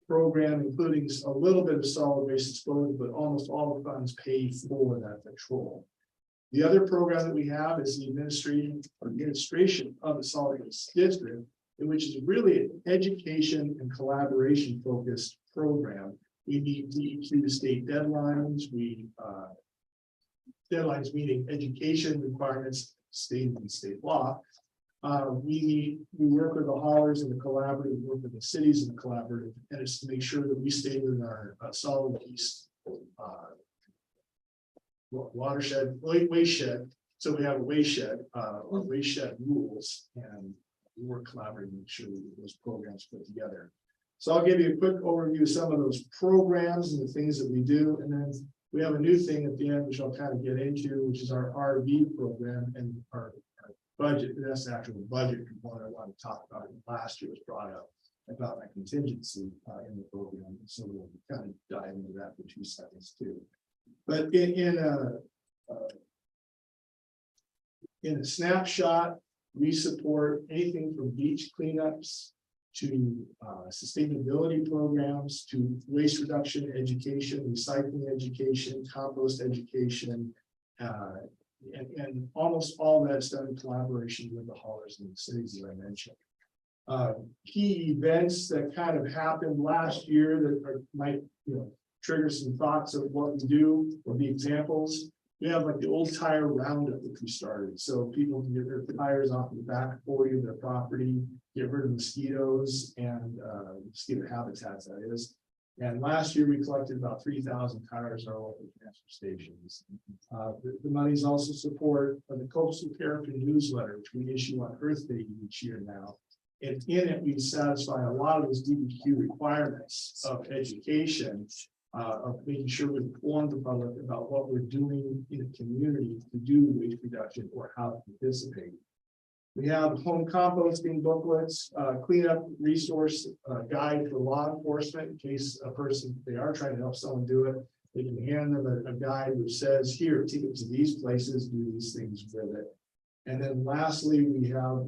Program, including a little bit of solid waste disposal, but almost all the funds pay for that patrol. The other program that we have is the administration of the solid waste district, which is really an education and collaboration focused program. We meet DEQ state deadlines. Deadlines meaning education requirements, state and state law. We work with the haulers and the collaborative, work with the cities and the collaborative, and it's to make sure that we stay within our solid waste watershed, waste shed. So we have a waste shed, rules, and we work collaboratively to make sure that those programs put together. So I'll give you a quick overview of some of those programs and the things that we do, and then we have a new thing at the end, which I'll kind of get into, which is our RV program and our budget. That's the actual budget component I want to talk about. Last year was brought up about my contingency in the program, so we'll kind of dive into that for 2 seconds too. But in a snapshot, we support anything from beach cleanups to sustainability programs, to waste reduction education, recycling education, compost education, and almost all that's done in collaboration with the haulers in the cities that I mentioned. Key events that kind of happened last year that might trigger some thoughts of what we do, or the examples. We have like the old tire roundup that we started. So people can get their tires off the back 40 of their property, get rid of mosquitoes and mosquito habitats, that is. And last year we collected about 3,000 tires at our local transfer stations. The monies also support the Coastal Caribbean newsletter, which we issue on Earth Day each year now. And in it, we satisfy a lot of those DEQ requirements of education, of making sure we inform the public about what we're doing in the community to do waste reduction or how to participate. We have home composting booklets, cleanup resource guide for law enforcement in case a person, they are trying to help someone do it. They can hand them a guide which says, here, take it to these places, do these things with it. And then lastly, we have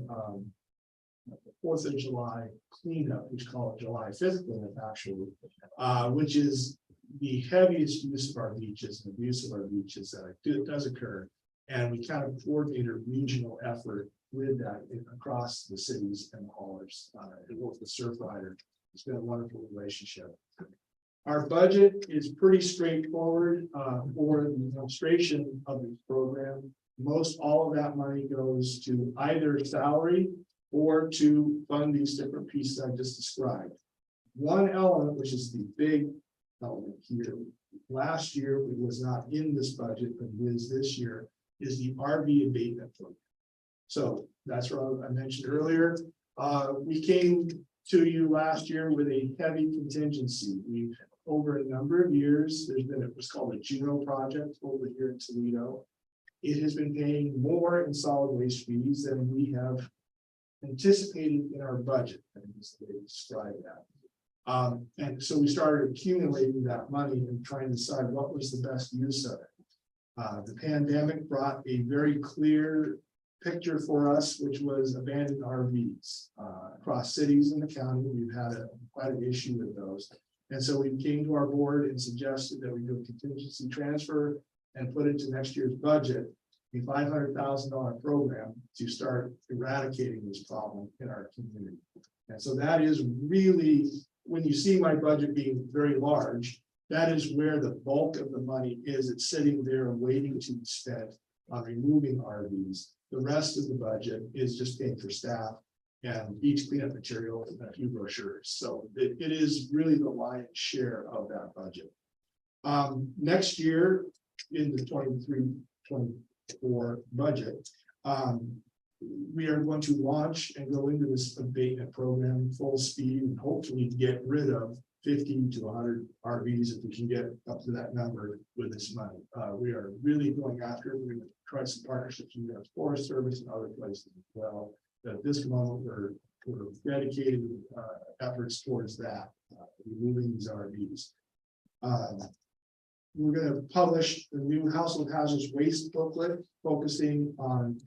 the 4th of July cleanup, which we call it July 5th cleanup, actually, which is the heaviest use of our beaches and abuse of our beaches that does occur. And we kind of coordinate a regional effort with that across the cities and the haulers, and work with Surfrider. It's been a wonderful relationship. Our budget is pretty straightforward for the administration of this program. Most all of that money goes to either salary or to fund these different pieces I just described. One element, which is the big element here, last year it was not in this budget, but it is this year, is the RV abatement program. So that's what I mentioned earlier. We came to you last year with a heavy contingency. We've over a number of years, there's been what's called a Juno project over here in Toledo. It has been paying more in solid waste fees than we have anticipated in our budget. And this is the way to describe that. And so we started accumulating that money and trying to decide what was the best use of it. The pandemic brought a very clear picture for us, which was abandoned RVs. Across cities in the county, we've had quite an issue with those. And so we came to our board and suggested that we do a contingency transfer and put into next year's budget a $500,000 program to start eradicating this problem in our community. And so that is really, when you see my budget being very large, that is where the bulk of the money is. It's sitting there waiting to be spent on removing RVs. The rest of the budget is just paying for staff and beach cleanup material and a few brochures. So it is really the lion's share of that budget. Next year, in the 23-24 budget, we are going to launch and go into this abatement program full speed and hopefully get rid of 50 to 100 RVs if we can get up to that number with this money. We are really going after it. We're going to try some partnerships with the Forest Service and other places as well. At this moment, we're dedicated efforts towards that, removing these RVs. We're going to publish the new household hazardous waste booklet focusing on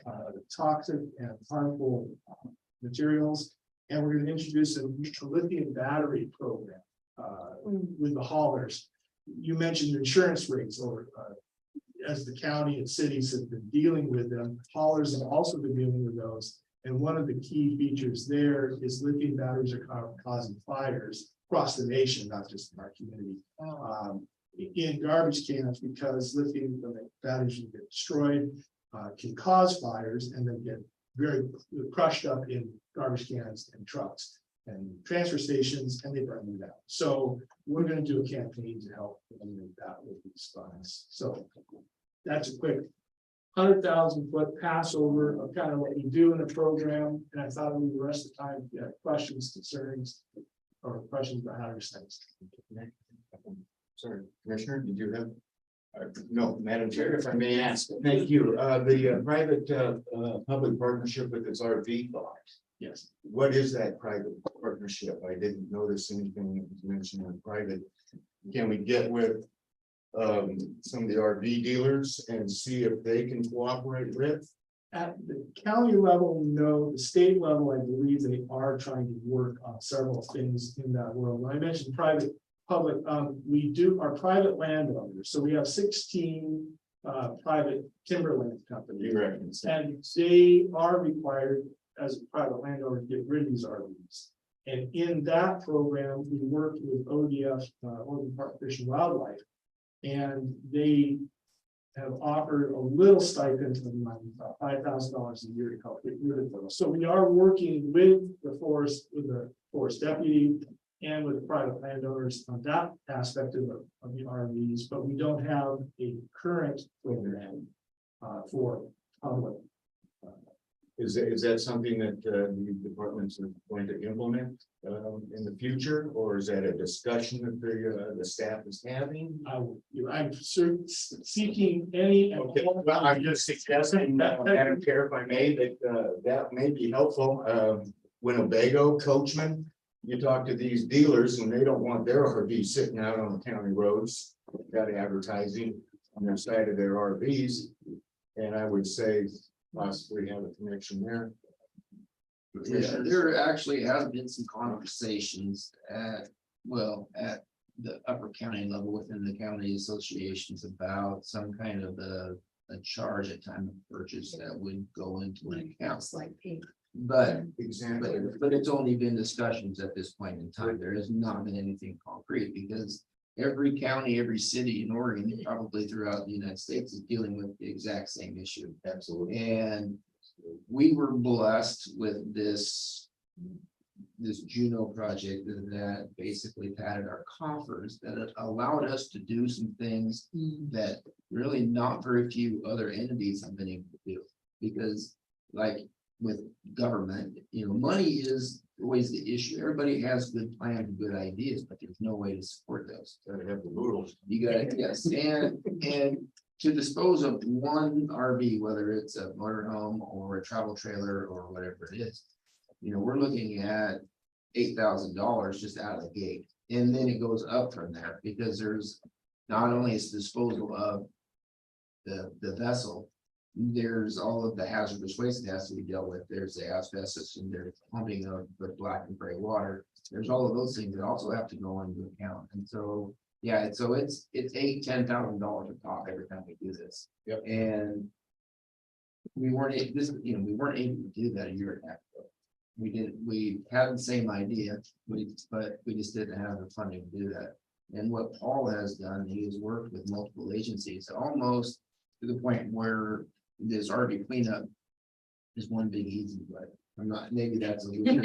toxic and harmful materials. And we're going to introduce a lithium battery program with the haulers. You mentioned insurance rates, or as the county and cities have been dealing with them, haulers have also been dealing with those. And one of the key features there is lithium batteries are causing fires across the nation, not just in our community. In garbage cans, because lithium batteries get destroyed, can cause fires and then get very crushed up in garbage cans and trucks and transfer stations, and they burn them down. So we're going to do a campaign to help eliminate that with these funds. So that's a quick 100,000-foot passover of kind of what we do in the program. And I thought we the rest of the time, if you have questions, concerns, or questions about how to things. Sorry, Commissioner, did you have? No, Madam Chair, if I may ask. Thank you. The private public partnership with this RV lot. Yes. What is that private partnership? I didn't notice anything that was mentioned on private. Can we get with some of the RV dealers and see if they can cooperate with? At the county level, no. The state level, I believe they are trying to work on several things in that world. When I mentioned private public, we do our private landowners. So we have 16 private timberland companies, and they are required as a private landowner to get rid of these RVs. And in that program, we worked with ODF, Oregon Park Fish and Wildlife, and they have offered a little stipend to the money, about $5,000 a year to help get rid of those. So we are working with the forest deputy and with private landowners on that aspect of the RVs, but we don't have a current program for public. Is that something that the departments are going to implement in the future, or is that a discussion that the staff is having? I'm seeking any. Okay, well, I'm just suggesting, Madam Chair, if I may, that that may be helpful. Winnebago, Coachman, you talk to these dealers and they don't want their RVs sitting out on the county roads, got advertising on their side of their RVs. And I would say possibly have a connection there. Yeah, there actually has been some conversations at the upper county level within the county associations about some kind of a charge at time of purchase that would go into an account. But it's only been discussions at this point in time. There has not been anything concrete, because every county, every city in Oregon, probably throughout the United States, is dealing with the exact same issue. Absolutely. And we were blessed with this Juno project that basically padded our coffers, that allowed us to do some things that really not very few other entities have been able to do. Because like with government, money is always the issue. Everybody has good plans and good ideas, but there's no way to support those. Gotta have the rules. You gotta, yes, and to dispose of one RV, whether it's a motorhome or a travel trailer or whatever it is, we're looking at $8,000 just out of the gate. And then it goes up from there because there's not only is disposal of the vessel, there's all of the hazardous waste that has to be dealt with. There's the asbestos and there's pumping of the black and gray water. There's all of those things that also have to go into account. And so, yeah, so it's $10,000 a pop every time we do this. Yep. And we weren't, we weren't able to do that a year and a half ago. We had the same idea, but we just didn't have the funding to do that. And what Paul has done, he has worked with multiple agencies, almost to the point where this RV cleanup is one big easy, but I'm not, maybe that's a little.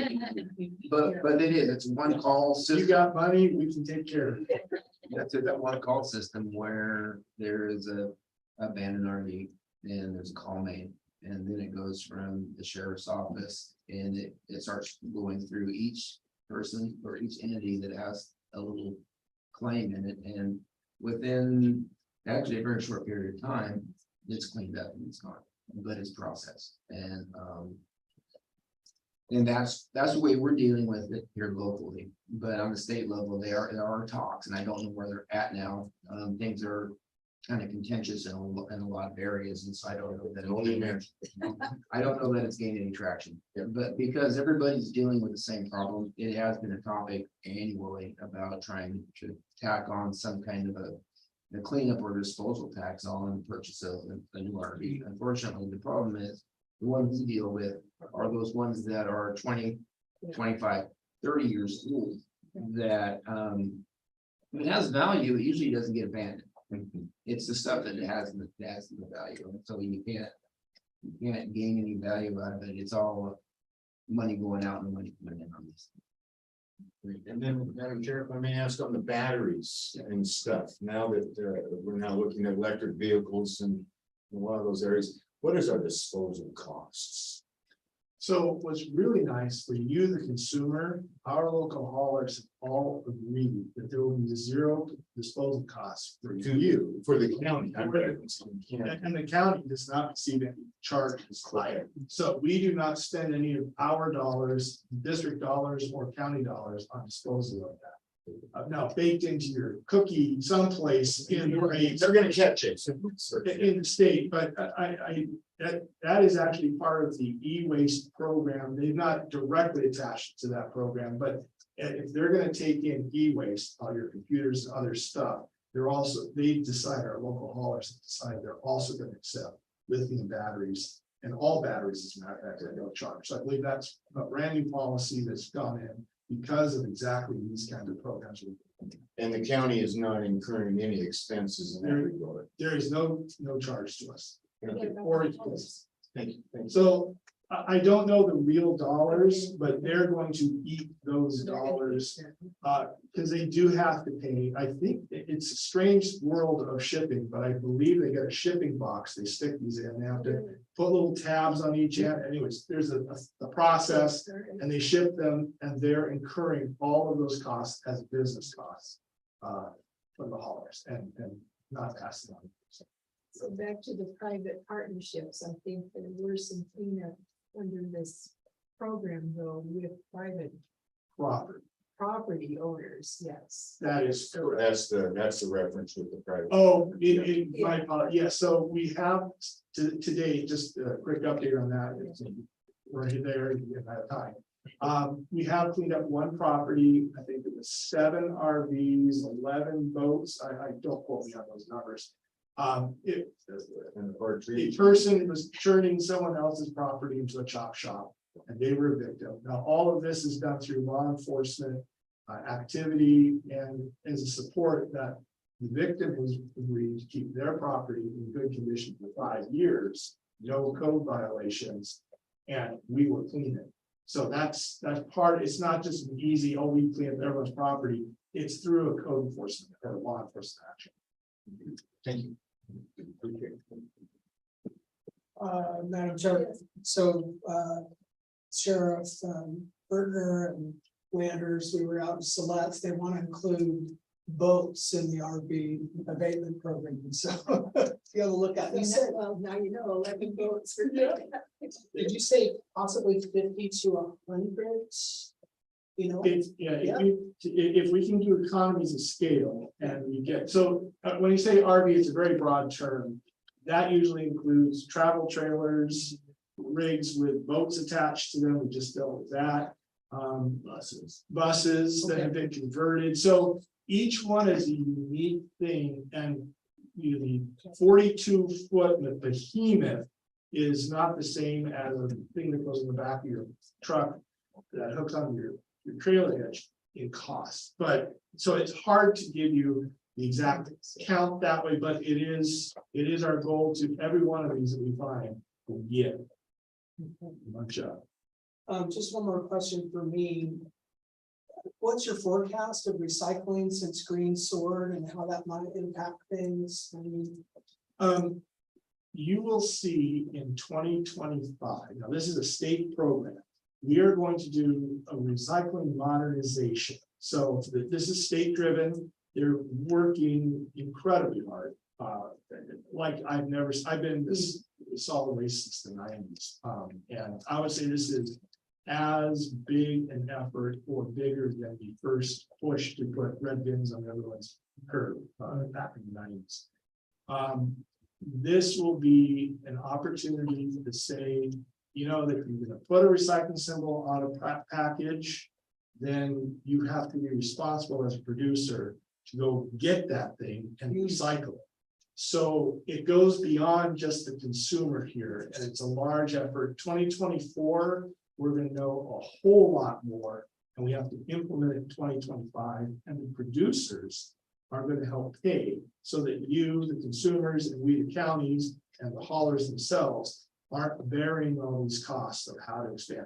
But it is, it's one call You system. got money, we can take care of it. That's it, that one call system where there is a abandoned RV and there's a call made. And then it goes from the sheriff's office and it starts going through each person or each entity that has a little claim in it. And within actually a very short period of time, it's cleaned up and it's gone, but it's processed. And that's the way we're dealing with it here locally, but on the state level, there are talks, and I don't know where they're at now. Things are kind of contentious in a lot of areas, and so I don't know that. I don't know that it's gained any traction, but because everybody's dealing with the same problem, it has been a topic annually about trying to tack on some kind of a cleanup or disposal tax on the purchase of a new RV. Unfortunately, the problem is the ones we deal with are those ones that are 20, 25, 30 years old that it has value. It usually doesn't get abandoned. It's the stuff that it has the value, and so you can't gain any value out of it. It's all money going out and money coming in on this. And then, Madam Chair, if I may ask on the batteries and stuff, now that we're now looking at electric vehicles and a lot of those areas, what is our disposal costs? So what's really nice for you, the consumer, our local haulers have all agreed that there will be zero disposal costs for you. For the county. And the county does not receive any charges. So we do not spend any of our dollars, district dollars or county dollars on disposal of that. Now baked into your cookie someplace in the rates. They're gonna catch it. In the state, but that is actually part of the e-waste program. They've not directly attached to that program, but if they're gonna take in e-waste, all your computers and other stuff, they decide, our local haulers decide they're also gonna accept lithium batteries and all batteries, as a matter of fact, at no charge. So I believe that's a brand new policy that's gone in because of exactly these kinds of programs. And the county is not incurring any expenses in that regard. There is no charge to us. Thank you. Or Thank you. so I don't know the real dollars, but they're going to eat those dollars. Because they do have to pay. I think it's a strange world of shipping, but I believe they get a shipping box. They stick these in. They have to put little tabs on each end. Anyways, there's a process and they ship them and they're incurring all of those costs as business costs from the haulers and not passing on. So back to the private partnerships, I think there were some cleanup under this program though with private property owners, yes. That is correct. That's the reference with the private. Oh, my apologies. Yeah, so we have today, just a quick update on that. We're there at that time. We have cleaned up one property. I think it was 7 RVs, 11 boats. I don't quote me on those numbers. A person was turning someone else's property into a chop shop and they were a victim. Now, all of this is done through law enforcement activity and as a support that the victim has agreed to keep their property in good condition for 5 years, no code violations, and we will clean it. So that's part. It's not just an easy, oh, we clean up everyone's property. It's through a code enforcement or law enforcement action. Thank you. Madam Chair, so Sheriff Berger and Landers, we were out in Siletz. They want to include boats in the RV abatement program. So you have a look at. Well, now you know 11 votes for. Did you say possibly 50 to 100? you know? If we can do economies of scale and we get, so when you say RV, it's a very broad term. That usually includes travel trailers, rigs with boats attached to them, we just dealt with that. Buses that have been converted, so each one is a unique thing, and the 42-foot behemoth is not the same as a thing that goes in the back of your truck that hooks on your trailer hitch in cost. But so it's hard to give you the exact count that way, but it is our goal to every one of these that we find will get a bunch of. Just one more question for me. What's your forecast of recycling since Green Sword and how that might impact things? I mean, You will see in 2025, now this is a state program. We are going to do a recycling modernization. So this is state driven. They're working incredibly hard. Like I've been in this solid waste since the 90s. And I would say this is as big an effort or bigger than the first push to put red bins on everyone's curb back in the 90s. This will be an opportunity to say, you know, that you're going to put a recycling symbol on a package, then you have to be responsible as a producer to go get that thing and recycle it. So it goes beyond just the consumer here, and it's a large effort. 2024, we're going to know a whole lot more, and we have to implement it in 2025, and the producers are going to help pay so that you, the consumers, and we, the counties, and the haulers themselves aren't bearing all these costs of how to expand.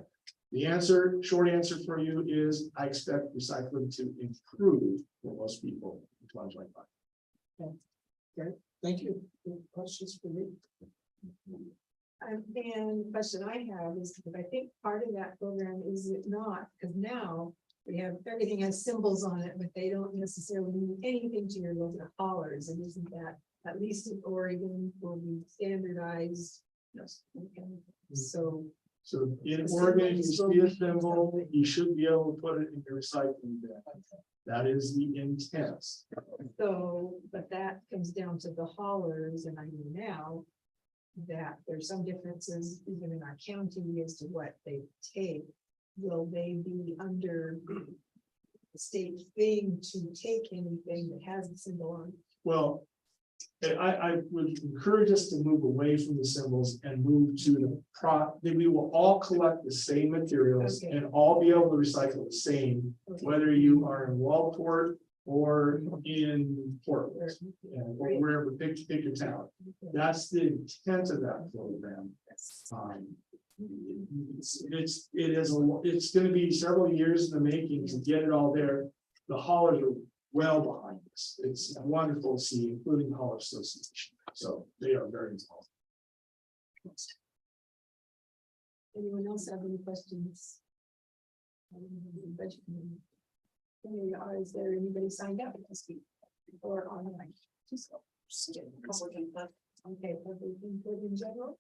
The answer, short answer for you is I expect recycling to improve for most people in 2025. Okay, thank you. Any questions for me? And the question I have is, because I think part of that program is it not, because now we have, everything has symbols on it, but they don't necessarily mean anything to your local haulers, and isn't that, at least in Oregon, will be standardized? Yes. Okay. So, In Oregon, if you see a symbol, you should be able to put it in your recycling bin. That is the intent. but that comes down to the haulers, and I know now that there's some differences even in our county as to what they take. Will they be under the state thing to take anything that has a symbol on it? Well, I would encourage us to move away from the symbols and move to that we will all collect the same materials Okay. and all be able to recycle the same, Okay. whether you are in Waldport or in Portland, or wherever, pick your town. That's the intent of that program. It's going to be several years in the making to get it all there. The haulers are well behind this. It's wonderful to see, including the Hauler Association. So they are very involved. Anyone else have any questions? Is there anybody signed up to speak or online? Okay, public input in general?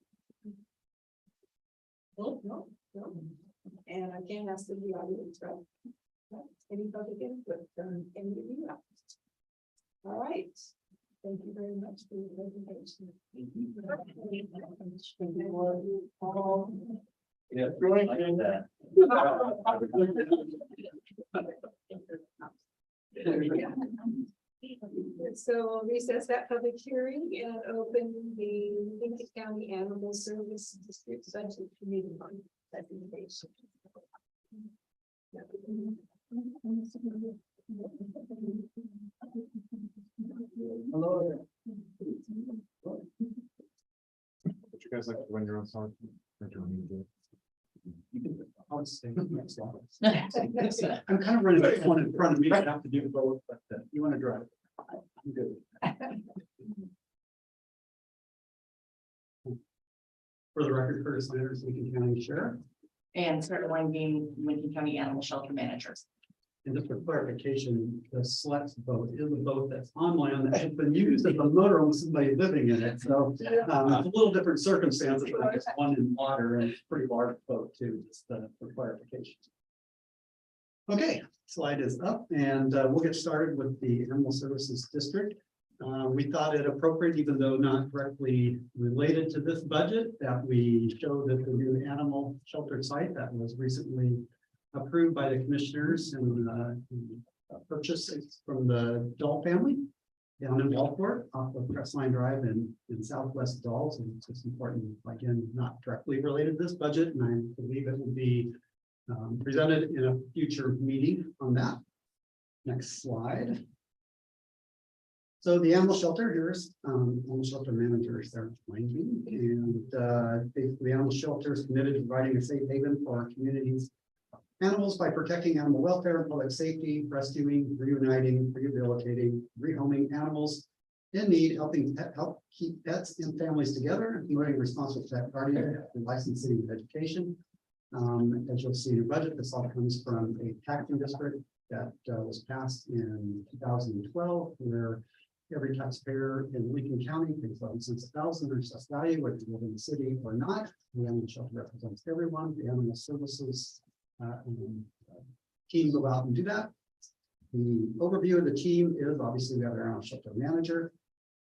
No. And I can't ask the audience, right? Any public input from any of you? All right. Thank you very much for your presentation. Yeah. So we'll recess that public hearing and open the Lincoln County Animal Service District Budget Committee presentation. Hello. Would you guys like to run your own song? Or do you want me to do it? I'm kind of running that one in front of me. I have to do both, but you want to drive? I'm good. For the record, Curtis Sanders, Lincoln County Sheriff. And Sarah Weinbeam, Lincoln County Animal Shelter Manager. And just for clarification, the Select boat is a boat that's on land that has been used as a motorhome with somebody living in it. So it's a little different circumstances, but just one in water and it's a pretty large boat too, just for clarification. Okay, slide is up and we'll get started with the Animal Services District. We thought it appropriate, even though not directly related to this budget, that we show that the new animal shelter site that was recently approved by the commissioners and purchased from the Dahl family down in Walport off of Crestline Drive in Southwest Dalles. And it's just important, again, not directly related to this budget, and I believe it will be presented in a future meeting on that. Next slide. So the animal shelter, here's animal shelter manager Sarah Langton, and basically the animal shelter is committed to providing a safe haven for our community's animals by protecting animal welfare and public safety, rescuing, reuniting, rehabilitating, rehoming animals in need, help keep pets and families together, and promoting responsible pet guardianship and licensing and education. As you'll see in your budget, this all comes from a taxing district that was passed in 2012, where every taxpayer in Lincoln County pays 11 cents a thousand or assessed value, whether you live in the city or not. The animal shelter represents everyone. The animal services team go out and do that. The overview of the team is obviously we have our animal shelter manager.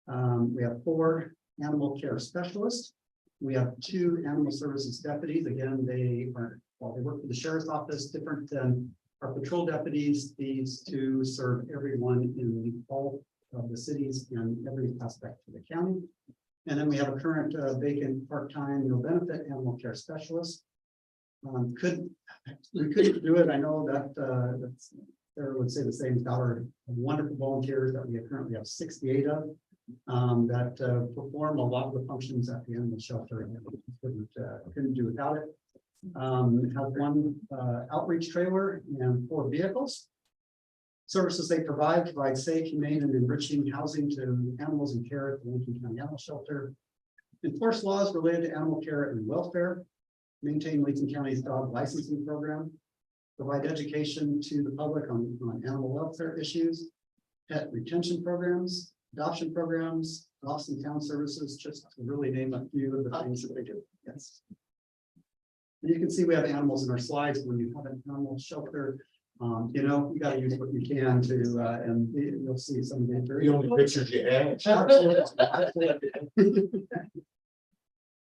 We have 4 animal care specialists. We have 2 animal services deputies. Again, they work for the sheriff's office, different than our patrol deputies. These 2 serve everyone in all of the cities and every aspect of the county. And then we have a current vacant part-time no benefit animal care specialist. We couldn't do it. I know that Sarah would say the same about our wonderful volunteers that we currently have 68 of that perform a lot of the functions at the animal shelter, and couldn't do without it. Have 1 outreach trailer and 4 vehicles. Services they provide safe, humane, and enriching housing to animals in care at the Lincoln County Animal Shelter. Enforce laws related to animal care and welfare. Maintain Lincoln County's dog licensing program. Provide education to the public on animal welfare issues. Pet retention programs, adoption programs, Austin Town Services, just to really name a few of the things that they do. Yes. And you can see we have animals in our slides. When you have an animal shelter, you know, you got to use what you can to, and you'll see some of the very. The only pictures you have.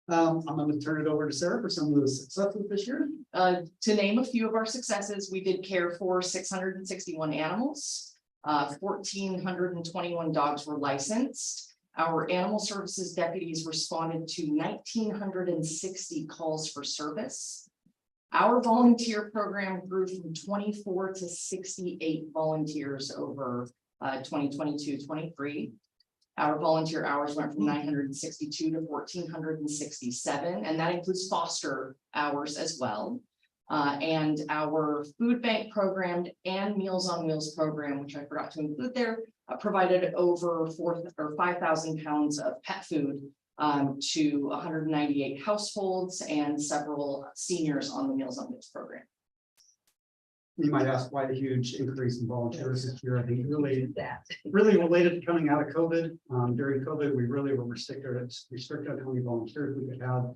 I'm going to turn it over to Sarah for some of the successes this year. To name a few of our successes, we did care for 661 animals. 1,421 dogs were licensed. Our animal services deputies responded to 1,960 calls for service. Our volunteer program grew from 24 to 68 volunteers over 2022-23. Our volunteer hours went from 962 to 1,467, and that includes foster hours as well. And our food bank program and Meals on Wheels program, which I forgot to include there, provided over 5,000 pounds of pet food to 198 households and several seniors on the Meals on Wheels program. You might ask why the huge increase in volunteers this year. I think really related to coming out of COVID. During COVID, we really were restricted how many volunteers we could have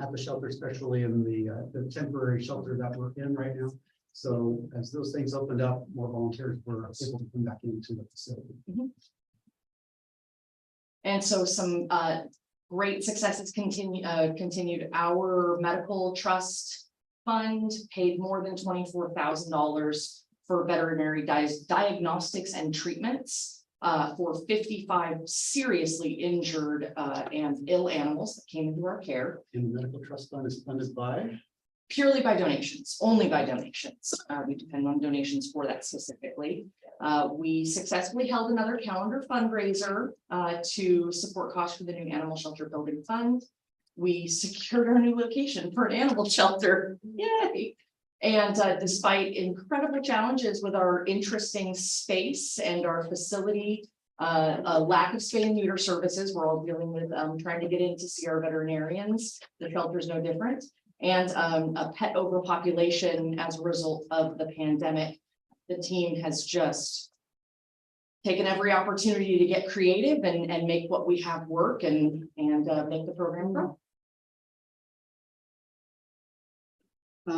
at the shelter, especially in the temporary shelter that we're in right now. So as those things opened up, more volunteers were able to come back into the facility. Mm-hmm. And so some great successes continued. Our medical trust fund paid more than $24,000 for veterinary diagnostics and treatments for 55 seriously injured and ill animals that came into our care. And the medical trust fund is funded by? Purely by donations, only by donations. We depend on donations for that specifically. We successfully held another calendar fundraiser to support costs for the new animal shelter building fund. We secured our new location for an animal shelter. Yay! And despite incredible challenges with our interesting space and our facility, a lack of spay and neuter services, we're all dealing with trying to get in to see our veterinarians. The shelter is no different. And a pet overpopulation as a result of the pandemic. The team has just taken every opportunity to get creative and make what we have work and make the program grow.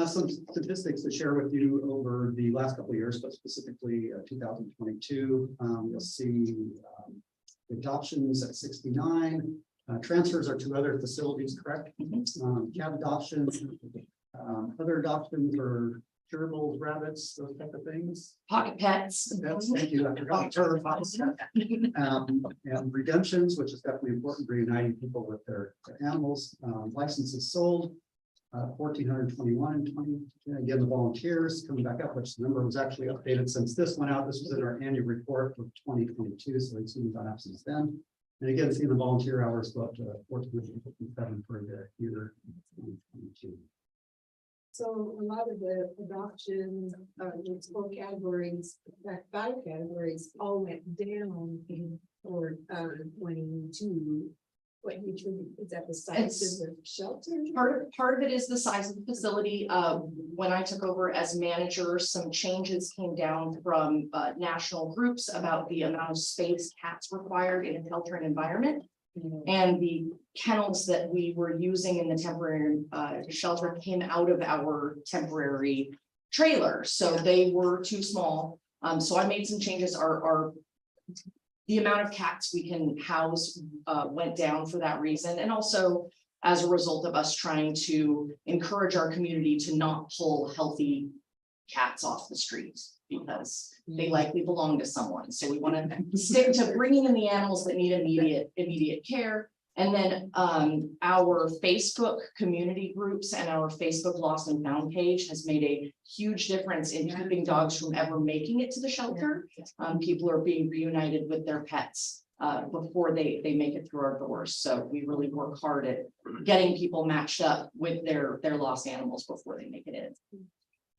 Some statistics to share with you over the last couple of years, but specifically 2022. You'll see adoptions at 69. Transfers are to other facilities, correct? Cat adoptions, other adoptions are gerbils, rabbits, those type of things. Pocket pets. That's, thank you. I forgot. And redemptions, which is definitely important, reuniting people with their animals. Licenses sold. 1,421 in 20. Again, the volunteers coming back up, which the number was actually updated since this went out. This was in our annual report for 2022, so it's even gone up since then. And again, seeing the volunteer hours go up to 1,457 for the year 2022. So a lot of the adoption, those 4 categories, in fact, 5 categories, all went down in for 22. What you attribute, is that the size of the shelter? Part of it is the size of the facility. When I took over as manager, some changes came down from national groups about the amount of space cats required in a sheltering environment. And the kennels that we were using in the temporary shelter came out of our temporary trailer, so they were too small. So I made some changes. The amount of cats we can house went down for that reason, and also as a result of us trying to encourage our community to not pull healthy cats off the streets because they likely belong to someone. So we want to stick to bringing in the animals that need immediate care. And then our Facebook community groups and our Facebook Lost and Found page has made a huge difference in keeping dogs from ever making it to the shelter. People are being reunited with their pets before they make it through our doors. So we really work hard at getting people matched up with their lost animals before they make it in.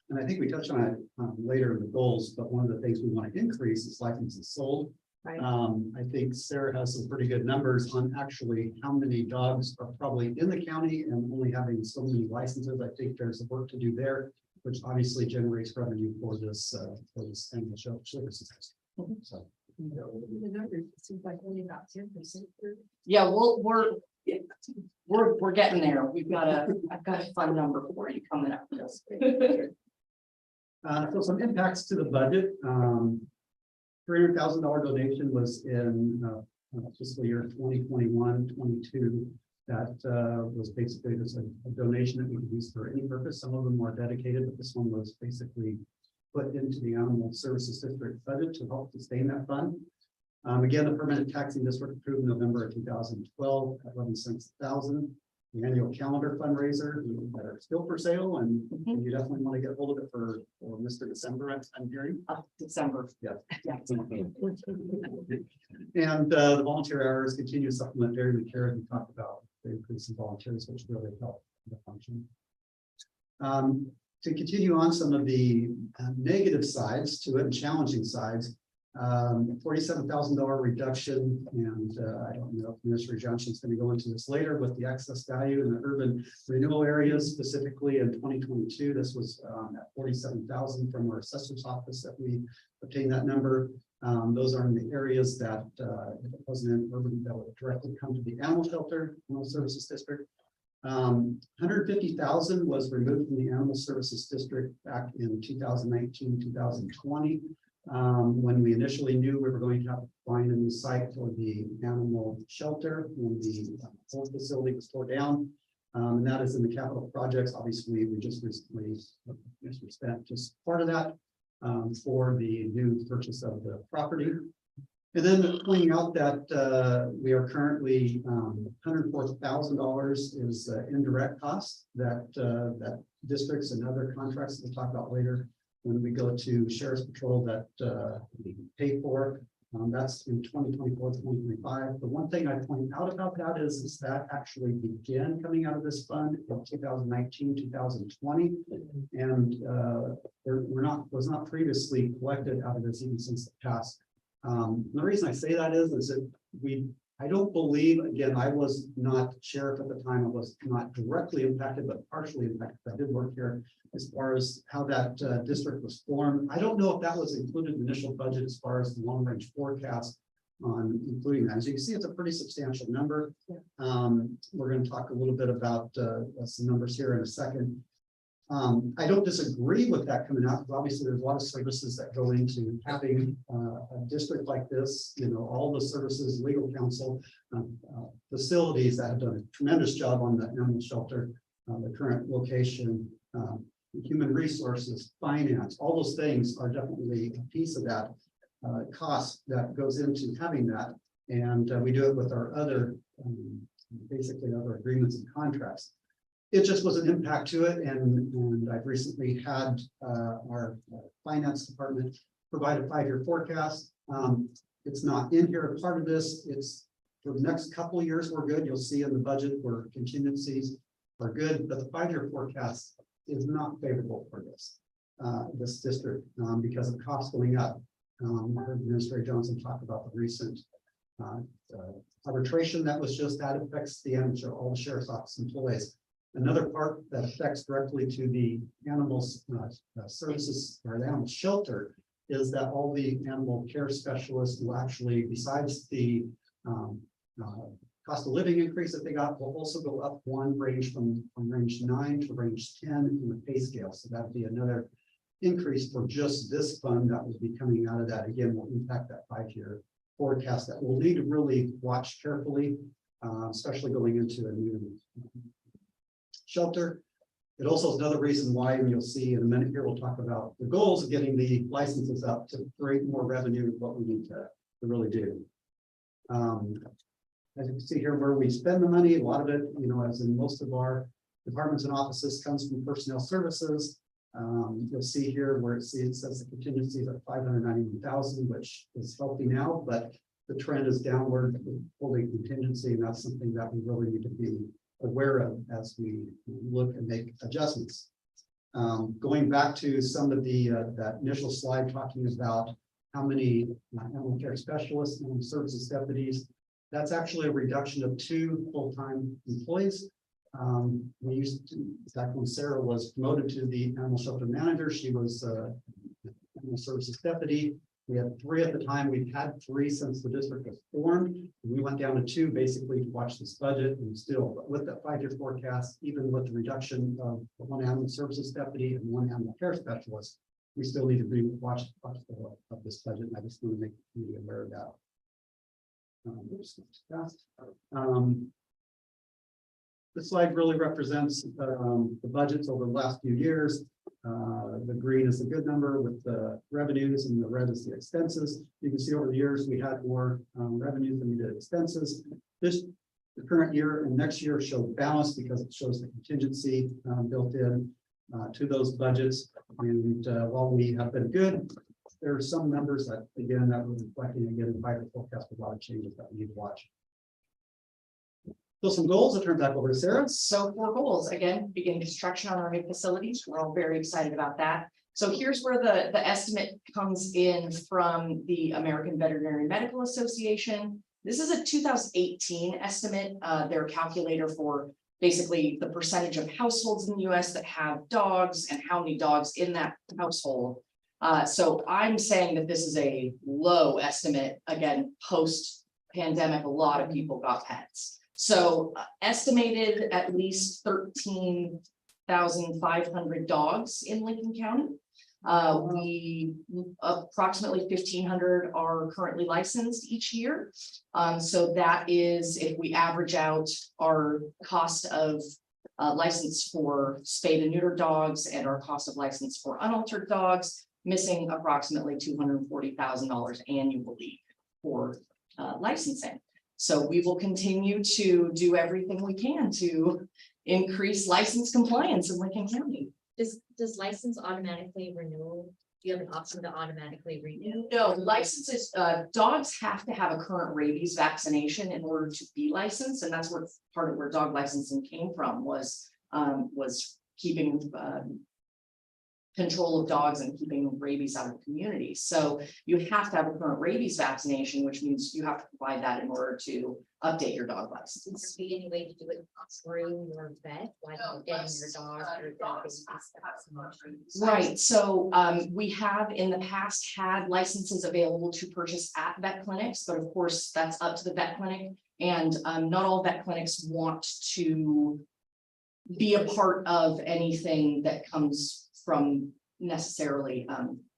And I think we touched on it later in the goals, but one of the things we want to increase is licenses sold. Right. I think Sarah has some pretty good numbers on actually how many dogs are probably in the county and only having so many licenses. I think there's work to do there, which obviously generates revenue for this animal shelter services. So. The number seems like only about 10%. Yeah, we're getting there. I've got a fun number for you coming up. So some impacts to the budget. $300,000 donation was in fiscal year 2021-22. That was basically just a donation that we could use for any purpose. Some of them were dedicated, but this one was basically put into the Animal Services District budget to help sustain that fund. Again, the permanent taxing district approved in November of 2012 at 11 cents a thousand. The annual calendar fundraiser that are still for sale, and you definitely want to get hold of it for Mr. December. I'm hearing December. Yeah. And the volunteer hours continue to supplement dairy care. We talked about the increase in volunteers, which really help the function. To continue on some of the negative sides to it and challenging sides. $47,000 reduction, and I don't know if Minister Johnson's going to go into this later with the excess value in the urban renewal areas, specifically in 2022. This was at $47,000 from our assessor's office that we obtained that number. Those are in the areas that if it wasn't in urban, that would directly come to the animal shelter, Animal Services District. 150,000 was removed from the Animal Services District back in 2019, 2020. When we initially knew we were going to have to find a new site for the animal shelter when the old facility was torn down. And that is in the capital projects. Obviously, we just recently spent just part of that for the new purchase of the property. And then pointing out that we are currently $104,000 is indirect costs that districts and other contracts that we'll talk about later. When we go to Sheriff's Patrol that we pay for, that's in 2024, 2025. The one thing I point out about that is that actually began coming out of this fund in 2019, 2020, and was not previously collected out of this even since the past. The reason I say that is that I don't believe, again, I was not sheriff at the time. I was not directly impacted, but partially impacted. I did work here as far as how that district was formed. I don't know if that was included in the initial budget as far as the long range forecast on including that. As you can see, it's a pretty substantial number. We're going to talk a little bit about some numbers here in a second. I don't disagree with that coming out, because obviously there's a lot of services that go into having a district like this, you know, all the services, legal counsel, facilities that have done a tremendous job on the animal shelter, the current location, human resources, finance, all those things are definitely a piece of that cost that goes into having that. And we do it with our other, basically other agreements and contracts. It just was an impact to it, and I've recently had our finance department provide a 5-year forecast. It's not in here, part of this, it's for the next couple of years, we're good. You'll see in the budget where contingencies are good, but the 5-year forecast is not favorable for this district because of costs going up. I heard Administrator Johnson talk about the recent arbitration that was just, that affects the amateur, all the sheriff's office employees. Another part that affects directly to the animals services or the animal shelter is that all the animal care specialists will actually, besides the cost of living increase that they got, will also go up one range from range 9 to range 10 in the pay scale. So that'd be another increase for just this fund that would be coming out of that. Again, will impact that 5-year forecast that we'll need to really watch carefully, especially going into a new shelter. It also is another reason why, and you'll see in a minute here, we'll talk about the goals of getting the licenses up to create more revenue, what we need to really do. As you can see here, where we spend the money, a lot of it, you know, as in most of our departments and offices, comes from personnel services. You'll see here where it says the contingencies at 591,000, which is healthy now, but the trend is downward, holding contingency, and that's something that we really need to be aware of as we look and make adjustments. Going back to some of the that initial slide talking about how many animal care specialists and services deputies, that's actually a reduction of 2 full-time employees. We used to, back when Sarah was promoted to the animal shelter manager, she was animal services deputy. We had 3 at the time. We've had 3 since the district was formed. We went down to 2 basically to watch this budget, and still, but with that 5-year forecast, even with the reduction of 1 animal services deputy and 1 animal care specialist, we still need to be watch of this budget. And I just want to make you aware of that. This slide really represents the budgets over the last few years. The green is a good number with the revenues, and the red is the expenses. You can see over the years we had more revenues than we did expenses. The current year and next year show balance because it shows the contingency built in to those budgets. And while we have been good, there are some numbers that, again, that we're reflecting again in the 5-year forecast with a lot of changes that we need to watch. So some goals, I'll turn back over to Sarah. So 4 goals, again, begin construction on our new facilities. We're all very excited about that. So here's where the estimate comes in from the American Veterinary Medical Association. This is a 2018 estimate, their calculator for basically the percentage of households in the US that have dogs and how many dogs in that household. So I'm saying that this is a low estimate. Again, post-pandemic, a lot of people got pets. So estimated at least 13,500 dogs in Lincoln County. We approximately 1,500 are currently licensed each year. So that is, if we average out our cost of license for spayed and neutered dogs and our cost of license for unaltered dogs, missing approximately $240,000 annually for licensing. So we will continue to do everything we can to increase license compliance in Lincoln County. Does license automatically renew? Do you have an option to automatically renew? No, licenses, dogs have to have a current rabies vaccination in order to be licensed, and that's where part of where dog licensing came from was keeping control of dogs and keeping rabies out of the community. So you have to have a current rabies vaccination, which means you have to provide that in order to update your dog license. Would there be any way to do it through your vet, like getting your dog or dog? Right, so we have in the past had licenses available to purchase at vet clinics, but of course that's up to the vet clinic, and not all vet clinics want to be a part of anything that comes from necessarily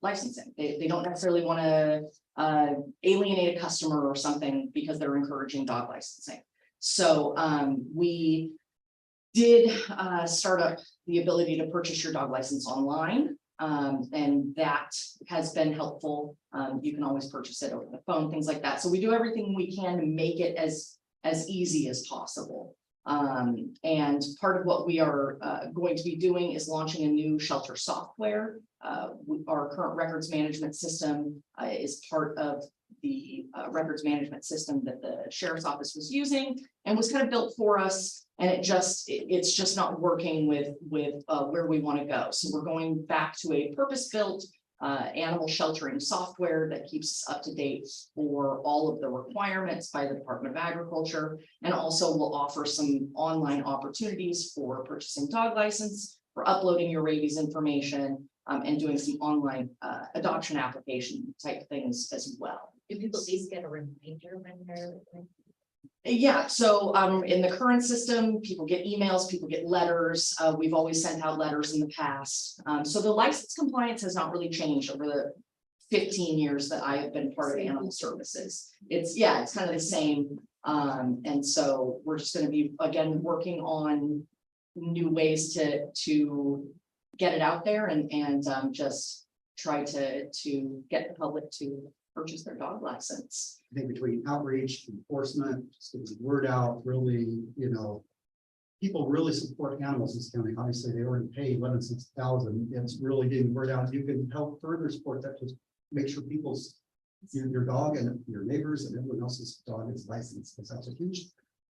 licensing. They don't necessarily want to alienate a customer or something because they're encouraging dog licensing. So we did start up the ability to purchase your dog license online. And that has been helpful. You can always purchase it over the phone, things like that. So we do everything we can to make it as easy as possible. And part of what we are going to be doing is launching a new shelter software. Our current records management system is part of the records management system that the sheriff's office was using and was kind of built for us. And it's just not working with where we want to go. So we're going back to a purpose-built animal sheltering software that keeps us up to date for all of the requirements by the Department of Agriculture, and also will offer some online opportunities for purchasing dog license, for uploading your rabies information, and doing some online adoption application type things as well. Do people at least get a reminder when they're? Yeah, so in the current system, people get emails, people get letters. We've always sent out letters in the past. So the license compliance has not really changed over the 15 years that I have been part of animal services. It's kind of the same. And so we're just going to be, again, working on new ways to get it out there and just try to get the public to purchase their dog license. I think between outreach, enforcement, just getting the word out, really, people really support animals in this county. Obviously, they already pay 11,000. It's really getting word out. You can help further support that. Just make sure your dog and your neighbors and everyone else's dog is licensed, because that's a huge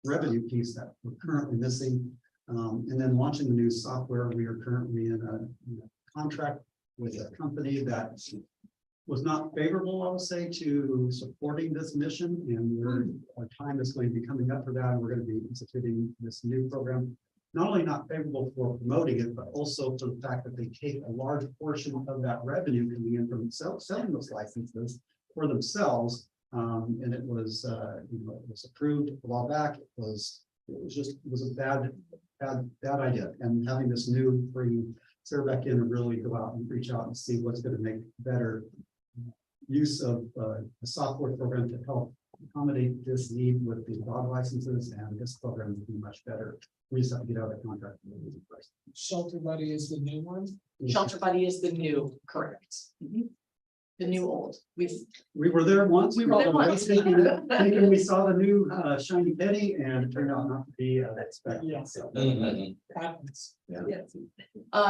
revenue piece that we're currently missing. And then launching the new software. We are currently in a contract with a company that was not favorable, I would say, to supporting this mission, and our time is going to be coming up for that. And we're going to be instituting this new program, not only not favorable for promoting it, but also for the fact that they take a large portion of that revenue coming in from selling those licenses for themselves. And it was approved a while back. It was a bad idea. And having this new bringing Sarah back in and really go out and reach out and see what's going to make better use of a software program to help accommodate this need with the dog licenses, and this program would be much better. We just have to get out of the contract. Shelter Buddy is the new one. Shelter Buddy is the new, correct. The new old. We were there once. We were there once. Thinking we saw the new shiny penny, and it turned out not to be expected. Yes. So, Happens.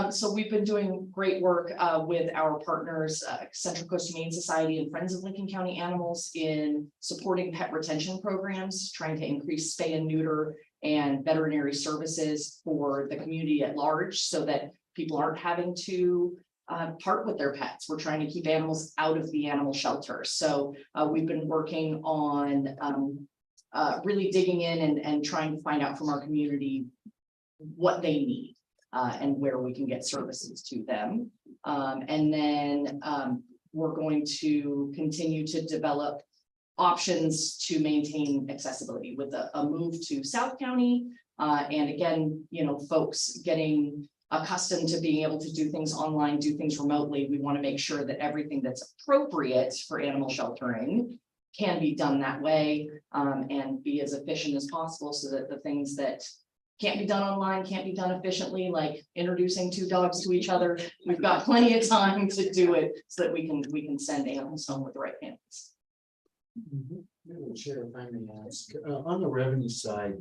So we've been doing great work with our partners, Central Coast Humane Society and Friends of Lincoln County Animals, in supporting pet retention programs, trying to increase spay and neuter and veterinary services for the community at large, so that people aren't having to part with their pets. We're trying to keep animals out of the animal shelter. So we've been working on really digging in and trying to find out from our community what they need and where we can get services to them. And then we're going to continue to develop options to maintain accessibility with a move to South County. And again, folks getting accustomed to being able to do things online, do things remotely. We want to make sure that everything that's appropriate for animal sheltering can be done that way, and be as efficient as possible, so that the things that can't be done online, can't be done efficiently, like introducing two dogs to each other, we've got plenty of time to do it, so that we can send animals home with the right families. Madam Chair, if I may ask, on the revenue side,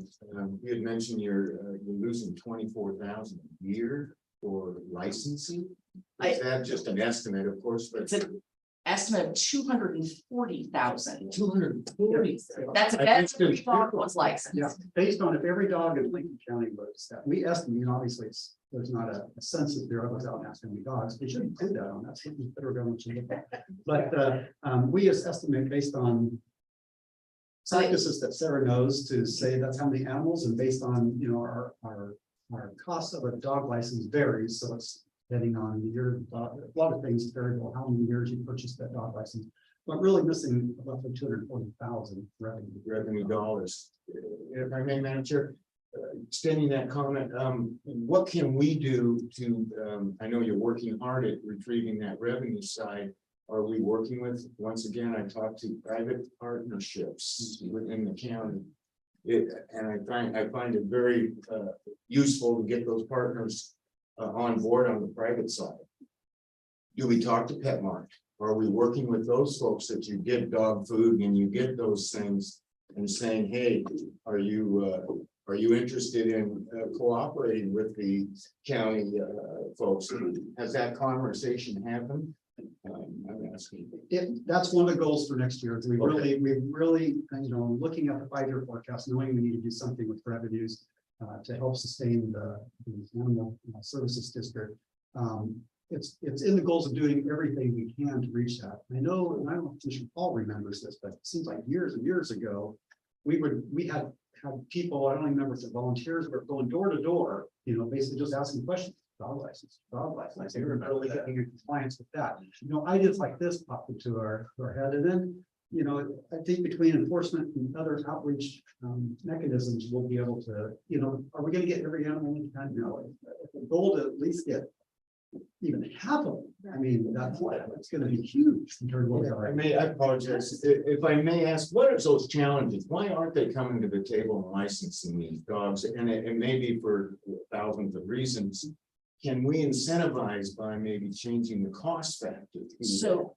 you had mentioned you're losing 24,000 a year for licensing. Is that just an estimate, of course, but It's an estimate of 240,000. 240. That's every dog was licensed. yeah, based on if every dog in Lincoln County was that, we estimate, obviously there's not a census bureau goes out and asks how many dogs. They shouldn't do that on that. The federal government should look at. But we just estimate based on practices that Sarah knows, to say that's how many animals, and based on our cost of a dog license varies, so it's depending on your a lot of things variable, how many years you purchased that dog license, but really missing roughly 240,000 revenue revenue dollars. If I may, Madam Chair, extending that comment, what can we do to, I know you're working hard at retrieving that revenue side. Are we working with, once again, I talked to private partnerships within the county. And I find it very useful to get those partners on board on the private side. Do we talk to PetMart? Are we working with those folks that you get dog food and you get those things and saying, hey, are you interested in cooperating with the county folks? Has that conversation happened? I'm asking. That's one of the goals for next year. We really, looking at the 5-year forecast, knowing we need to do something with revenues to help sustain the animal services district. It's in the goals of doing everything we can to reach that. I know, and I don't know if Mr. Paul remembers this, but it seems like years and years ago, we had people, I don't remember if the volunteers were going door to door, basically just asking questions. Dog license. They were really getting in compliance with that. ideas like this popped into our head. And then, I think between enforcement and other outreach mechanisms, we'll be able to, are we going to get every animal in time? No. The goal to at least get even half of them. I mean, that's going to be huge in terms of what I apologize. If I may ask, what are those challenges? Why aren't they coming to the table and licensing these dogs? And it may be for thousands of reasons. Can we incentivize by maybe changing the cost factor? So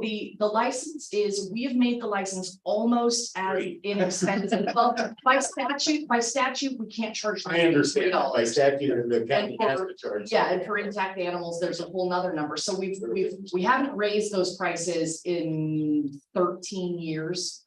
the license is, we have made the license almost as inexpensive. Well, by statute, we can't charge. I understand. By statute, the county has to charge. Yeah, and for intact animals, there's a whole nother number. So we haven't raised those prices in 13 years.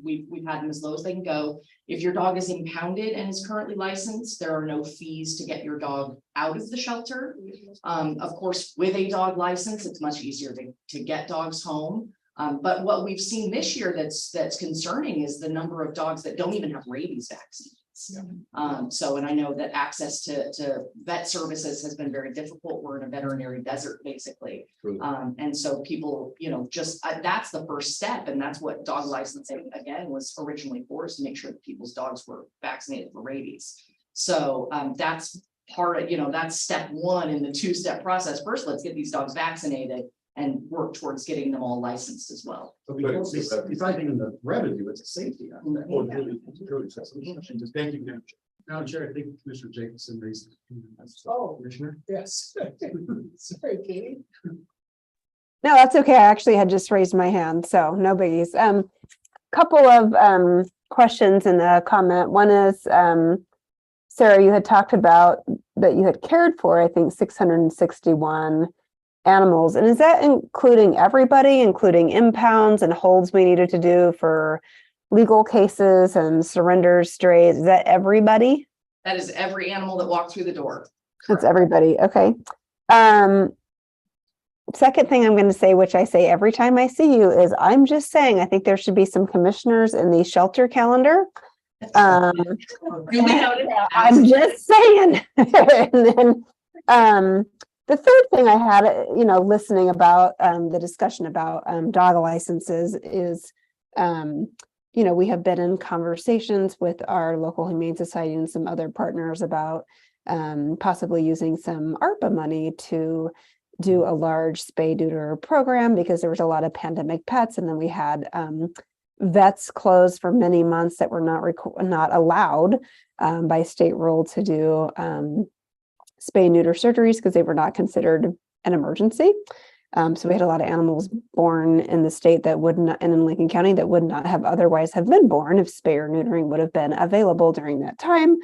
We've had them as low as they can go. If your dog is impounded and is currently licensed, there are no fees to get your dog out of the shelter. Of course, with a dog license, it's much easier to get dogs home. But what we've seen this year that's concerning is the number of dogs that don't even have rabies vaccines. So, and I know that access to vet services has been very difficult. We're in a veterinary desert, basically. And so people, that's the first step. And that's what dog licensing, again, was originally for, is to make sure that people's dogs were vaccinated for rabies. So that's part of, that's step one in the 2-step process. First, let's get these dogs vaccinated and work towards getting them all licensed as well. So besides even the revenue, it's a safety. Thank you. Madam Chair, I think Commissioner Jacobson raised. Oh, Commissioner. yes. Sorry, Katie. No, that's okay. I actually had just raised my hand, so no biggies. Couple of questions in the comment. One is, Sarah, you had talked about that you had cared for, I think, 661 animals. And is that including everybody, including impounds and holds we needed to do for legal cases and surrenders, strays? Is that everybody? That is every animal that walked through the door. That's everybody. Okay. Second thing I'm going to say, which I say every time I see you, is I'm just saying, I think there should be some commissioners in the shelter calendar. I'm just saying. And then, the third thing I had, listening about the discussion about dog licenses is, we have been in conversations with our local Humane Society and some other partners about possibly using some ARPA money to do a large spay neuter program, because there was a lot of pandemic pets, and then we had vets closed for many months that were not allowed by state rule to do spay neuter surgeries because they were not considered an emergency. So we had a lot of animals born in the state that would not, and in Lincoln County, that would not have otherwise have been born if spay or neutering would have been available during that time.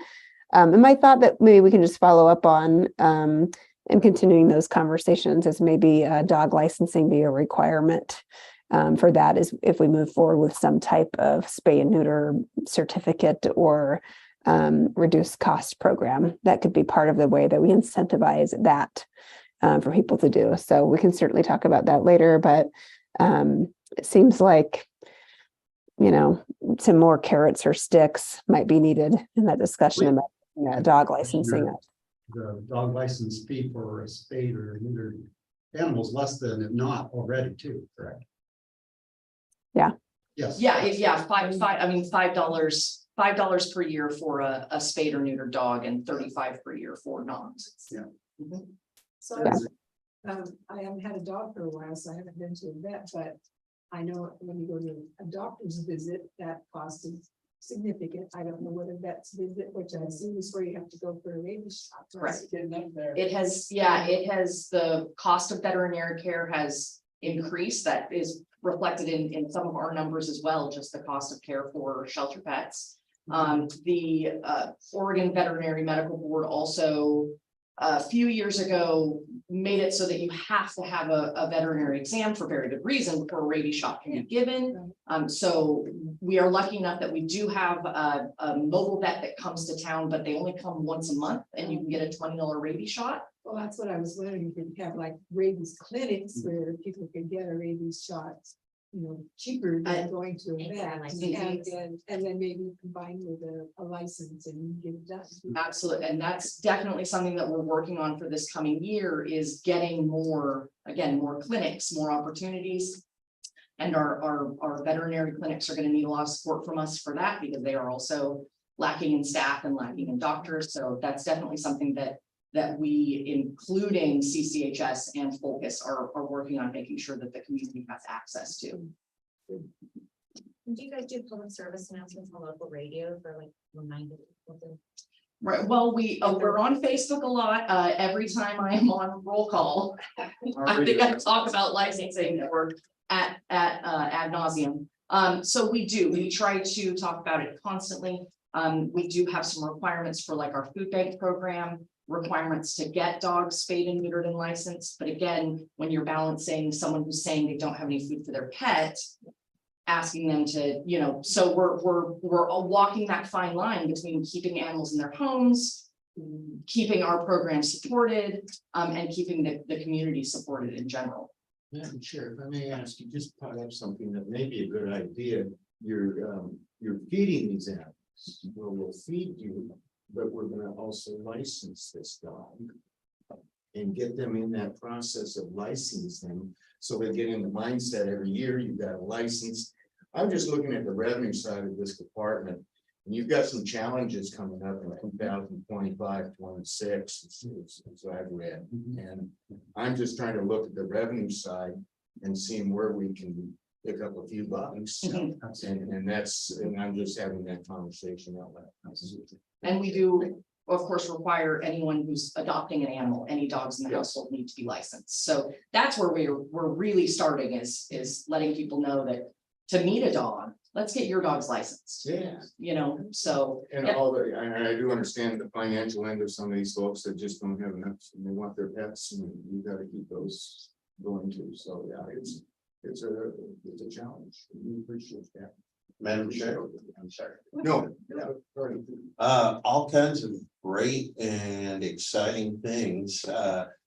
And my thought that maybe we can just follow up on and continuing those conversations is maybe dog licensing be a requirement for that, is if we move forward with some type of spay and neuter certificate or reduced cost program. That could be part of the way that we incentivize that for people to do. So we can certainly talk about that later, but it seems like, some more carrots or sticks might be needed in that discussion about dog licensing. The dog license fee for a spayed or neutered animals less than, if not already too, correct? Yeah. Yes. Yeah, $5. I mean, $5 $5 per year for a spayed or neutered dog and $35 per year for not. So, I haven't had a dog for a while, so I haven't been to a vet, but I know when you go to a doctor's visit, that cost is significant. I don't know what a vet's visit, which I assume is where you have to go for a rabies shot. Correct. Getting up there. It has, the cost of veterinary care has increased. That is reflected in some of our numbers as well, just the cost of care for shelter pets. The Oregon Veterinary Medical Board also a few years ago made it so that you have to have a veterinary exam for very good reason before a rabies shot can be given. So we are lucky enough that we do have a mobile vet that comes to town, but they only come once a month and you can get a $20 rabies shot. Well, that's what I was wondering, if you have like rabies clinics where people could get a rabies shot, you know, cheaper than going to a vet. And then maybe combine with a license and get it done. Absolutely, and that's definitely something that we're working on for this coming year is getting more, again, more clinics, more opportunities. And our veterinary clinics are going to need a lot of support from us for that because they are also lacking in staff and lacking in doctors. So that's definitely something that we, including CCHS and Focus, are working on making sure that the community has access to. Do you guys do public service announcements on local radio for like reminding people? Right, well, we're on Facebook a lot. Every time I am on roll call, I think I talk about licensing or at ad nauseum. So we try to talk about it constantly. We do have some requirements for like our food bank program, requirements to get dogs spayed and neutered and licensed. But again, when you're balancing someone who's saying they don't have any food for their pet, asking them to, you know, so we're all walking that fine line between keeping animals in their homes, keeping our program supported, and keeping the community supported in general. Madam Chair, if I may ask, you just brought up something that may be a good idea. You're feeding these animals. Well, we'll feed you, but we're gonna also license this dog. And get them in that process of licensing, so they get in the mindset every year, you've got a license. I'm just looking at the revenue side of this department. And you've got some challenges coming up in 2025, 26, as I've read. And I'm just trying to look at the revenue side and seeing where we can pick up a few bucks. And I'm just having that conversation out loud. And we do, of course, require anyone who's adopting an animal, any dogs in the household need to be licensed. So that's where we're really starting is letting people know that to meet a dog, let's get your dog's licensed. Yeah. You know, so. And and I do understand the financial end of some of these folks that just don't have enough, and they want their pets, and you gotta keep those going too. So, yeah, it's a challenge. We appreciate that. Madam Chair, I'm sorry. No. All kinds of great and exciting things.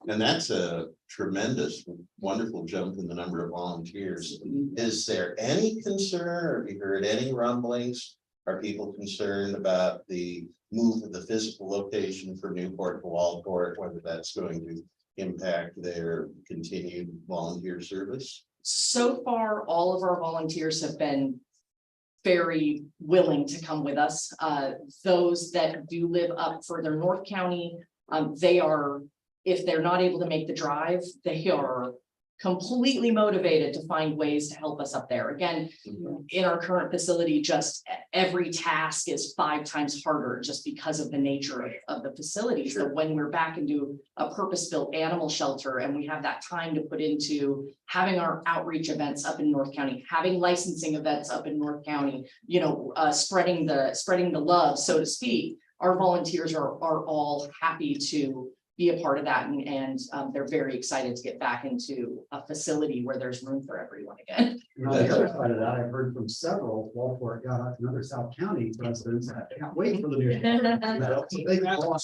And that's a tremendous, wonderful jump in the number of volunteers. Is there any concern, or have you heard any rumblings? Are people concerned about the move of the physical location for Newport to Walport, whether that's going to impact their continued volunteer service? So far, all of our volunteers have been very willing to come with us. Those that do live up further North County, they are, if they're not able to make the drive, they are completely motivated to find ways to help us up there. Again, in our current facility, just every task is 5 times harder just because of the nature of the facility. So when we're back into a purpose-built animal shelter and we have that time to put into having our outreach events up in North County, having licensing events up in North County, you know, spreading the love, so to speak, our volunteers are all happy to be a part of that, and they're very excited to get back into a facility where there's room for everyone again. And on the other side of that, I've heard from several Walport, and other South County residents that can't wait for the new. So they can go on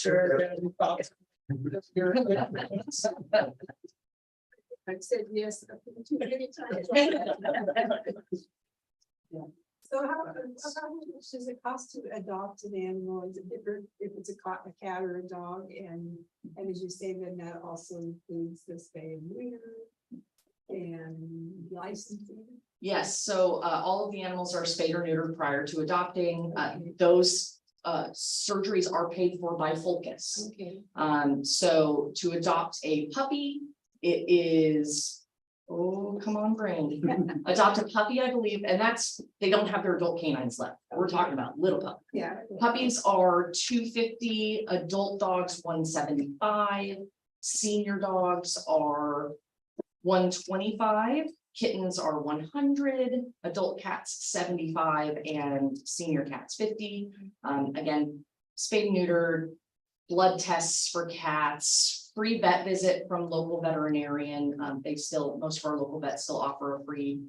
I've said yes too many times. So how much does it cost to adopt an animal? Is it different if it's a cat or a dog? And as you say, then that also includes the spay and neuter and licensing? Yes, so all of the animals are spayed or neutered prior to adopting. Those surgeries are paid for by Focus. Okay. So to adopt a puppy, it is, oh, come on, brain. Adopt a puppy, I believe, and that's, they don't have their adult canines left. We're talking about little puppies. Yeah. Puppies are $250, adult dogs $175, senior dogs are $125, kittens are $100, adult cats $75, and senior cats $50. Again, spayed and neutered, blood tests for cats, free vet visit from local veterinarian. Most of our local vets still offer a free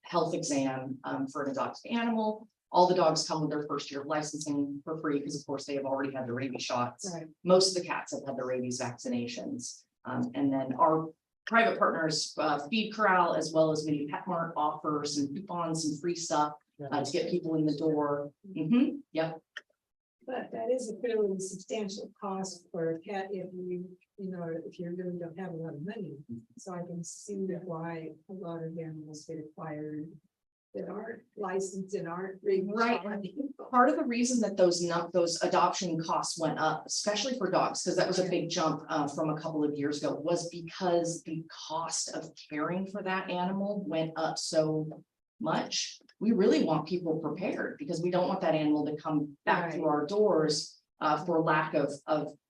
health exam for an adopted animal. All the dogs come with their first year of licensing for free because of course they have already had the rabies shots. Right. Most of the cats have had the rabies vaccinations. And then our private partners, Feed Corral, as well as Mini Pet Mart, offer some coupons, some free stuff to get people in the door. Yep. But that is a fairly substantial cost for a cat if if you really don't have a lot of money. So I can see why a lot of animals get acquired that aren't licensed and aren't. Right. Part of the reason that those adoption costs went up, especially for dogs, because that was a big jump from a couple of years ago, was because the cost of caring for that animal went up so much. We really want people prepared because we don't want that animal to come back through our doors for lack of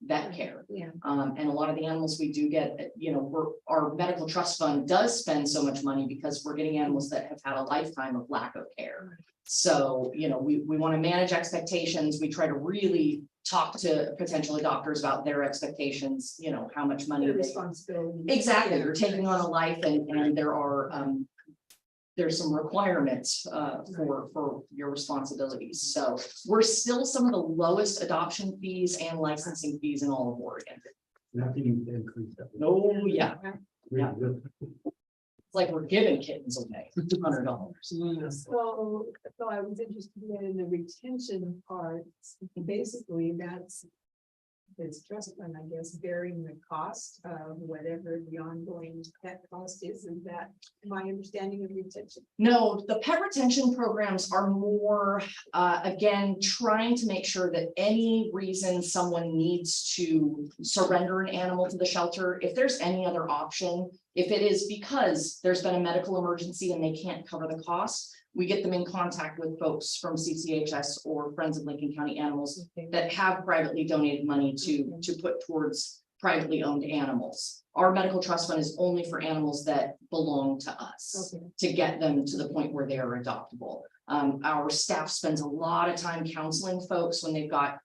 vet care. Yeah. And a lot of the animals we do get, our medical trust fund does spend so much money because we're getting animals that have had a lifetime of lack of care. So, we want to manage expectations. We try to really talk to potential adopters about their expectations, how much money. Their responsibility. Exactly. Yeah. You're taking on a life and there are, there's some requirements for your responsibilities. So we're still some of the lowest adoption fees and licensing fees in all of Oregon. Nothing to increase that. Oh, yeah. Really good. It's like we're giving kittens away, $200. So I was interested in the retention part. Basically, that's trust fund, I guess, bearing the cost of whatever the ongoing pet cost is that my understanding of retention? No, the pet retention programs are more, again, trying to make sure that any reason someone needs to surrender an animal to the shelter, if there's any other option, if it is because there's been a medical emergency and they can't cover the cost, we get them in contact with folks from CCHS or Friends of Lincoln County Animals that have privately donated money to put towards privately owned animals. Our medical trust fund is only for animals that belong to us to get them to the point where they are adoptable. Our staff spends a lot of time counseling folks when they've got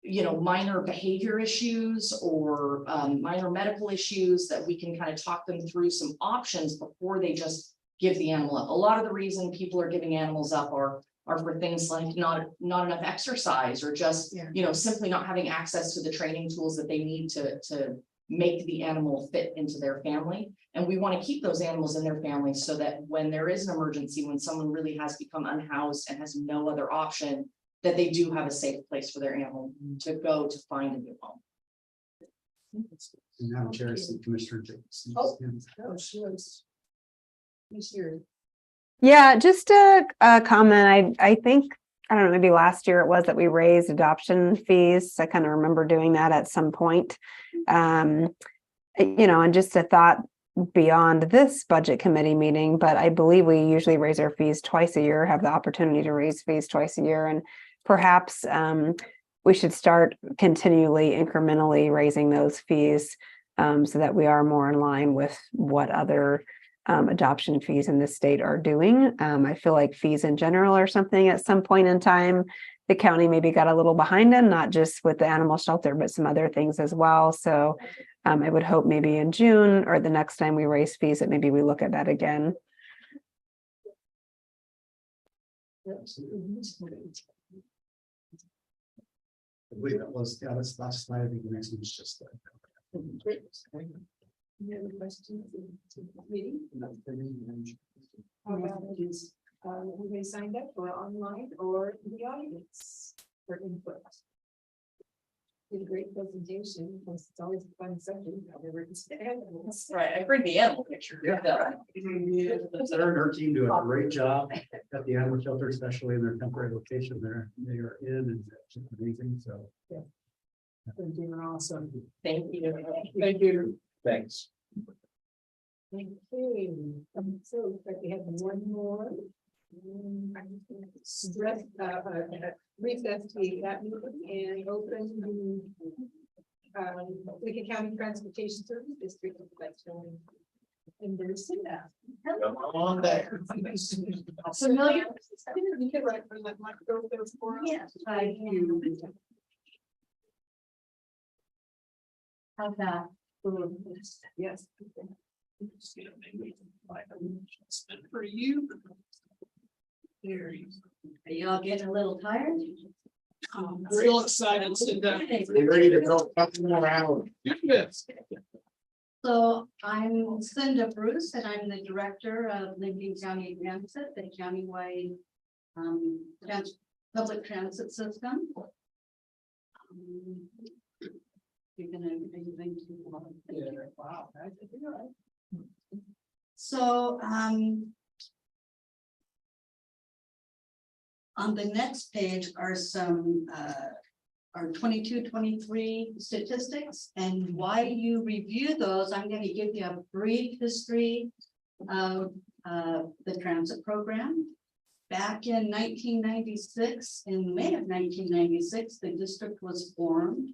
minor behavior issues or minor medical issues that we can kind of talk them through some options before they just give the animal up. A lot of the reason people are giving animals up are for things like not enough exercise or just, simply not having access to the training tools that they need to make the animal fit into their family. And we want to keep those animals in their family so that when there is an emergency, when someone really has become unhoused and has no other option, that they do have a safe place for their animal to go to find a new home. And now Chair, Commissioner Jacobson. Oh, sure. Sure. Yeah, just a comment. I think, I don't know, maybe last year it was that we raised adoption fees. I kind of remember doing that at some point. And just a thought beyond this budget committee meeting, but I believe we usually raise our fees twice a year, have the opportunity to raise fees twice a year. And perhaps we should start continually, incrementally raising those fees so that we are more in line with what other adoption fees in the state are doing. I feel like fees in general are something at some point in time, the county maybe got a little behind in, not just with the animal shelter, but some other things as well. So I would hope maybe in June or the next time we raise fees that maybe we look at that again. I believe that was, that's last slide. I think the next one is just. Great. Any other questions? Meeting? How about is, anybody signed up for online or the audience for input? did a great presentation. It's always a fun subject. I've never understand. Right, I bring the animal picture. Yeah. Sarah and her team do a great job at the animal shelter, especially in their temporary location there. They are in and it's just amazing, so. They're doing awesome. Thank you. Thank you. Thanks. Okay, so looks like we have one more. Stress, recess that meeting and open the Lincoln County Transportation Service District of Blackstone. And there's Cinda. Come on there. Familiar? You can write from that microphone for us. Yes, Thank you. How's that? Yes. For you. There you Are you all getting a little tired? go. Real excited, Cinda. We're ready to go. Couple more hours. So I'm Cinda Bruce and I'm the director of Lincoln County Transit, the countywide public transit system. You're gonna anything to. Wow. So on the next page are some our 22-23 statistics, and while you review those, I'm going to give you a brief history of the transit program. Back in 1996, in May of 1996, the district was formed.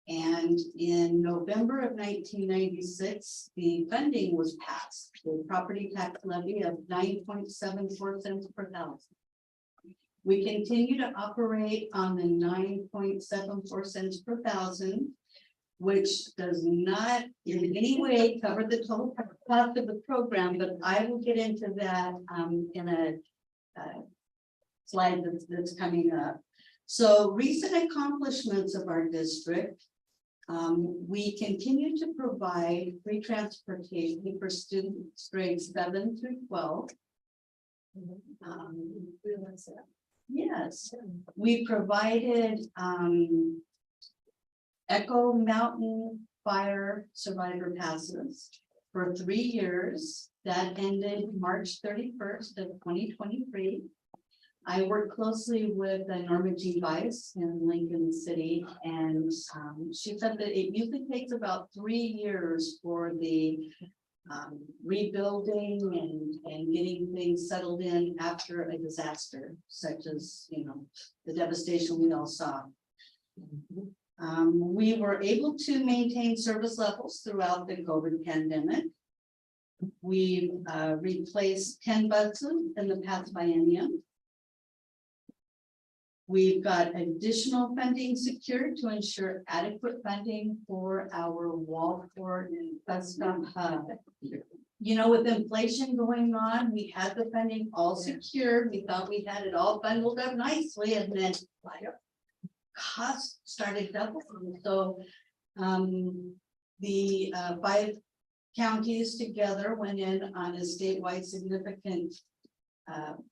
And in November of 1996, the funding was passed, the property tax levy of 9.74 cents per thousand. We continue to operate on the 9.74 cents per thousand, which does not in any way cover the total cost of the program, but I will get into that in a slide that's coming up. So recent accomplishments of our district. We continue to provide free transportation for students grades 7 through 12. Yes, we provided Echo Mountain Fire Survivor passes for 3 years. That ended March 31st of 2023. I work closely with Norma G. Weiss in Lincoln City, and she said that it usually takes about 3 years for the rebuilding and getting things settled in after a disaster, such as, you know, the devastation we all saw. We were able to maintain service levels throughout the COVID pandemic. We replaced 10 buses in the past biennium. We've got additional funding secured to ensure adequate funding for our Walport and bus stop hub. You know, with inflation going on, we had the funding all secured. We thought we had it all bundled up nicely, and then costs started doubling. So the 5 counties together went in on a statewide significant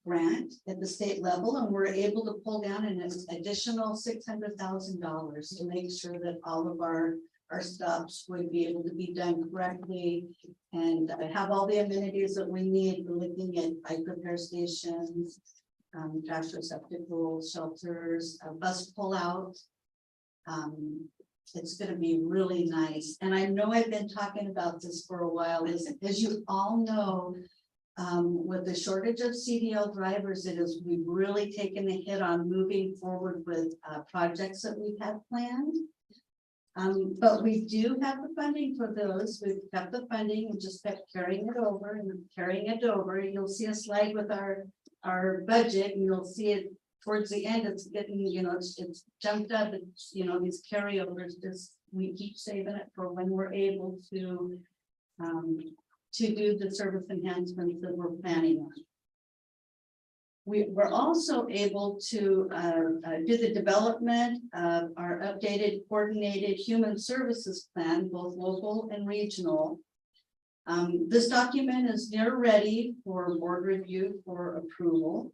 grant at the state level, and we're able to pull down an additional $600,000 to make sure that all of our stops would be able to be done correctly and have all the amenities that we need. We're looking at bike repair stations, trash receptacles, shelters, bus pullout. It's going to be really nice. And I know I've been talking about this for a while. As you all know, with the shortage of CDL drivers, we've really taken a hit on moving forward with projects that we had planned. But we do have the funding for those. We've kept the funding and just kept carrying it over and carrying it over. You'll see a slide with our budget, and you'll see it towards the end. It's getting, you know, it's jumped up. It's, you know, these carryovers, just we keep saving it for when we're able to do the service enhancements that we're planning on. We're also able to do the development of our updated coordinated human services plan, both local and regional. This document is near ready for board review for approval.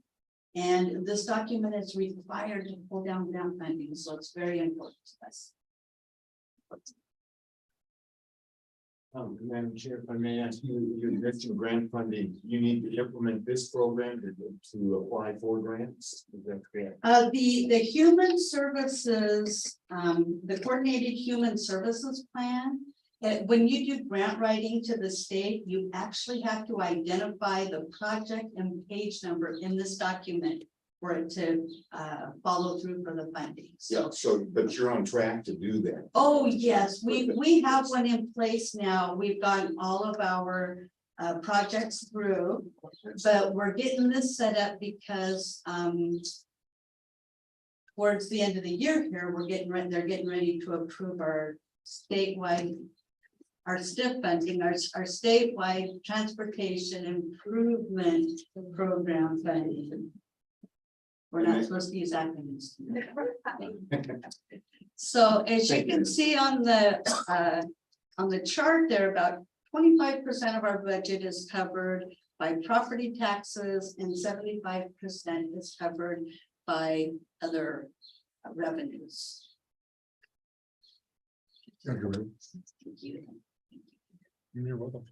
And this document is required to pull down grant funding, so it's very important to us. Madam Chair, if I may ask you, you mentioned grant funding, you need to implement this program to apply for grants, is that correct? The human services, the coordinated human services plan. When you do grant writing to the state, you actually have to identify the project and page number in this document for it to follow through for the funding. Yeah, so, but you're on track to do that. Oh, yes, we have one in place now. We've gotten all of our projects through, but we're getting this set up because towards the end of the year here, they're getting ready to approve our statewide, our STIF funding, our statewide transportation improvement program funding. We're not supposed to use acronyms. So as you can see on the chart there, about 25% of our budget is covered by property taxes and 75% is covered by other revenues. Thank you. You're welcome.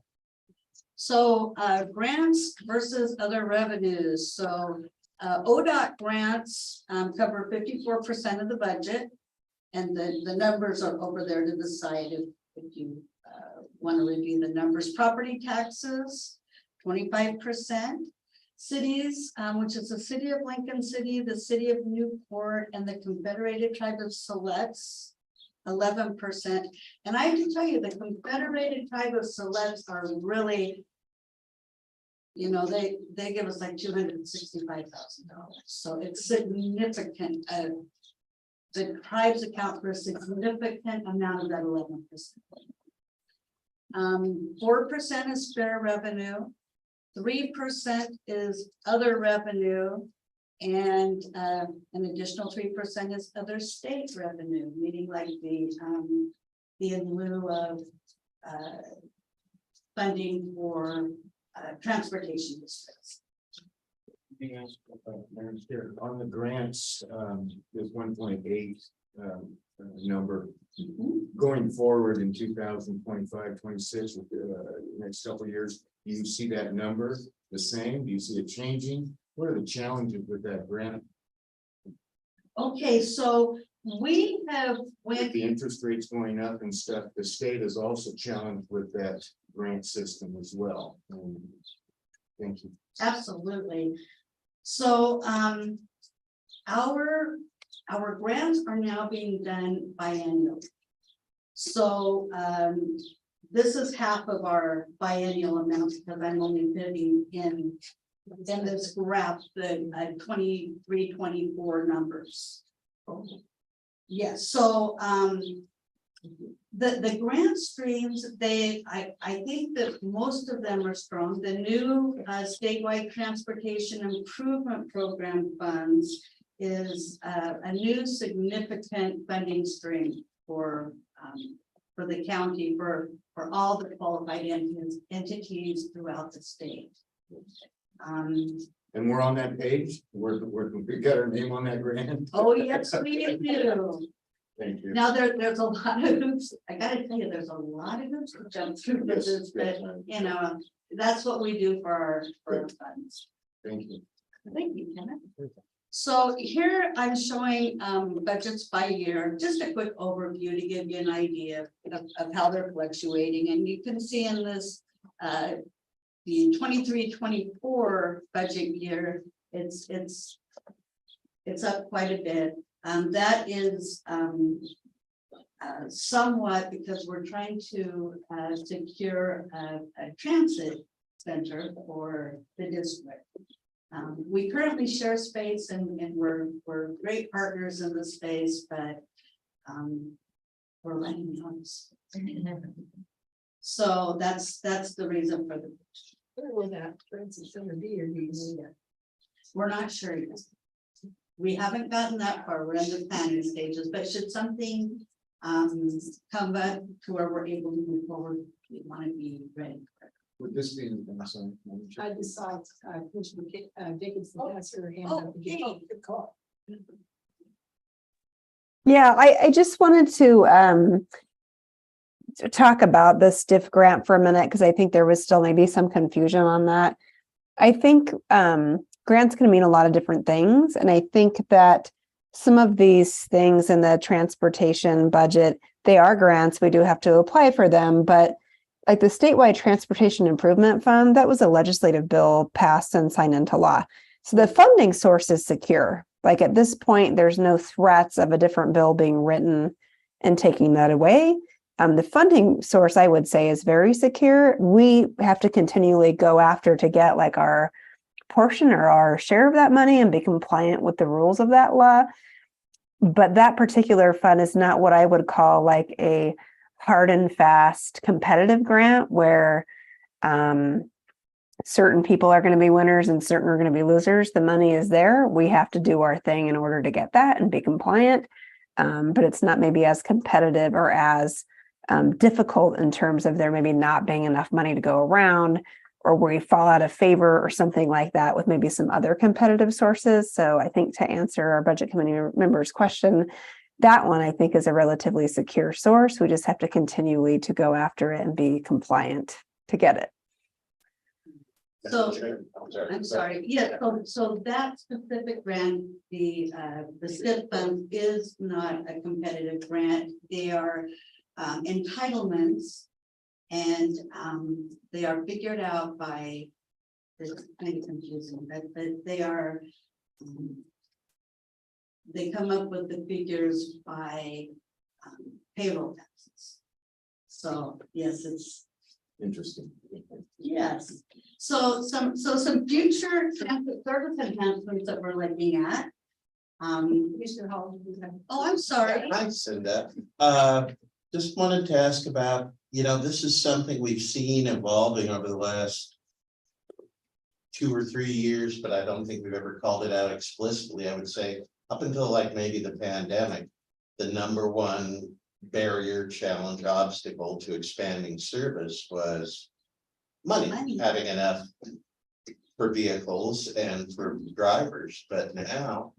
So grants versus other revenues. So ODOT grants cover 54% of the budget. And the numbers are over there to the side if you want to review the numbers. Property taxes, 25%. Cities, which is the city of Lincoln City, the city of Newport, and the Confederated Tribe of Siletz, 11%. And I have to tell you, the Confederated Tribe of Siletz are really, you know, they give us like $265,000. So it's significant. The tribes account for a significant amount of that 11%. 4% is fair revenue, 3% is other revenue, and an additional 3% is other state revenue, meaning like the in lieu of funding for transportation districts. On the grants, there's 1.8 number. Going forward in 2025, 26, with the next couple of years, do you see that number the same? Do you see it changing? What are the challenges with that grant? Okay, so we have With the interest rates going up and stuff, the state is also challenged with that grant system as well. Thank you. absolutely. So our grants are now being done biennial. So this is half of our biennial amounts because I'm only fitting in this graph, the 23-24 numbers. Yes, so the grant streams, I think that most of them are strong. The new statewide transportation improvement program funds is a new significant funding stream for the county, for all the qualified entities throughout the state. And we're on that page, we got our name on that grant. Oh, yes, we do. Thank you. Now there's a lot of hoops. I gotta tell you, there's a lot of hoops to jump through for Yes, this, but yes, you know, that's what we do for our funds. Thank you. Thank you, Kenneth. So here I'm showing budgets by year, just a quick overview to give you an idea of how they're fluctuating. And you can see in this the 23-24 budget year, it's up quite a bit. That is somewhat because we're trying to secure a transit center for the district. We currently share space and we're great partners in the space, but we're running homes. So that's the reason for the. Where will that transit center be, or do you need it? We're not sure yet. We haven't gotten that far. We're in the planning stages, but should something come up to where we're able to move forward, we want to be ready. Would this be? I just saw Commissioner Dickinson has her hand up again. Oh, good call. Yeah, I just wanted to talk about the STIF grant for a minute, because I think there was still maybe some confusion on that. I think grants can mean a lot of different things, and I think that some of these things in the transportation budget, they are grants, we do have to apply for them, but like the statewide transportation improvement fund, that was a legislative bill passed and signed into law. So the funding source is secure. Like at this point, there's no threats of a different bill being written and taking that away. The funding source, I would say, is very secure. We have to continually go after to get like our portion or our share of that money and be compliant with the rules of that law. But that particular fund is not what I would call like a hard and fast competitive grant where certain people are going to be winners and certain are going to be losers. The money is there. We have to do our thing in order to get that and be compliant. But it's not maybe as competitive or as difficult in terms of there maybe not being enough money to go around, or where we fall out of favor or something like that with maybe some other competitive sources. So I think to answer our budget committee members' question, that one I think is a relatively secure source. We just have to continually to go after it and be compliant to get it. So, I'm sorry, yeah, so that specific grant, the STIF fund is not a competitive grant. They are entitlements, and they are figured out by, it's kind of confusing, but they are, they come up with the figures by payroll taxes. So yes, it's Interesting. yes. So some future transit service enhancements that we're looking at. Mr. Hall. Oh, I'm sorry. Hi, Cinda. Just wanted to ask about, this is something we've seen evolving over the last 2 or 3 years, but I don't think we've ever called it out explicitly. I would say up until like maybe the pandemic, the number one barrier, challenge, obstacle to expanding service was money, having enough for vehicles and for drivers. But now,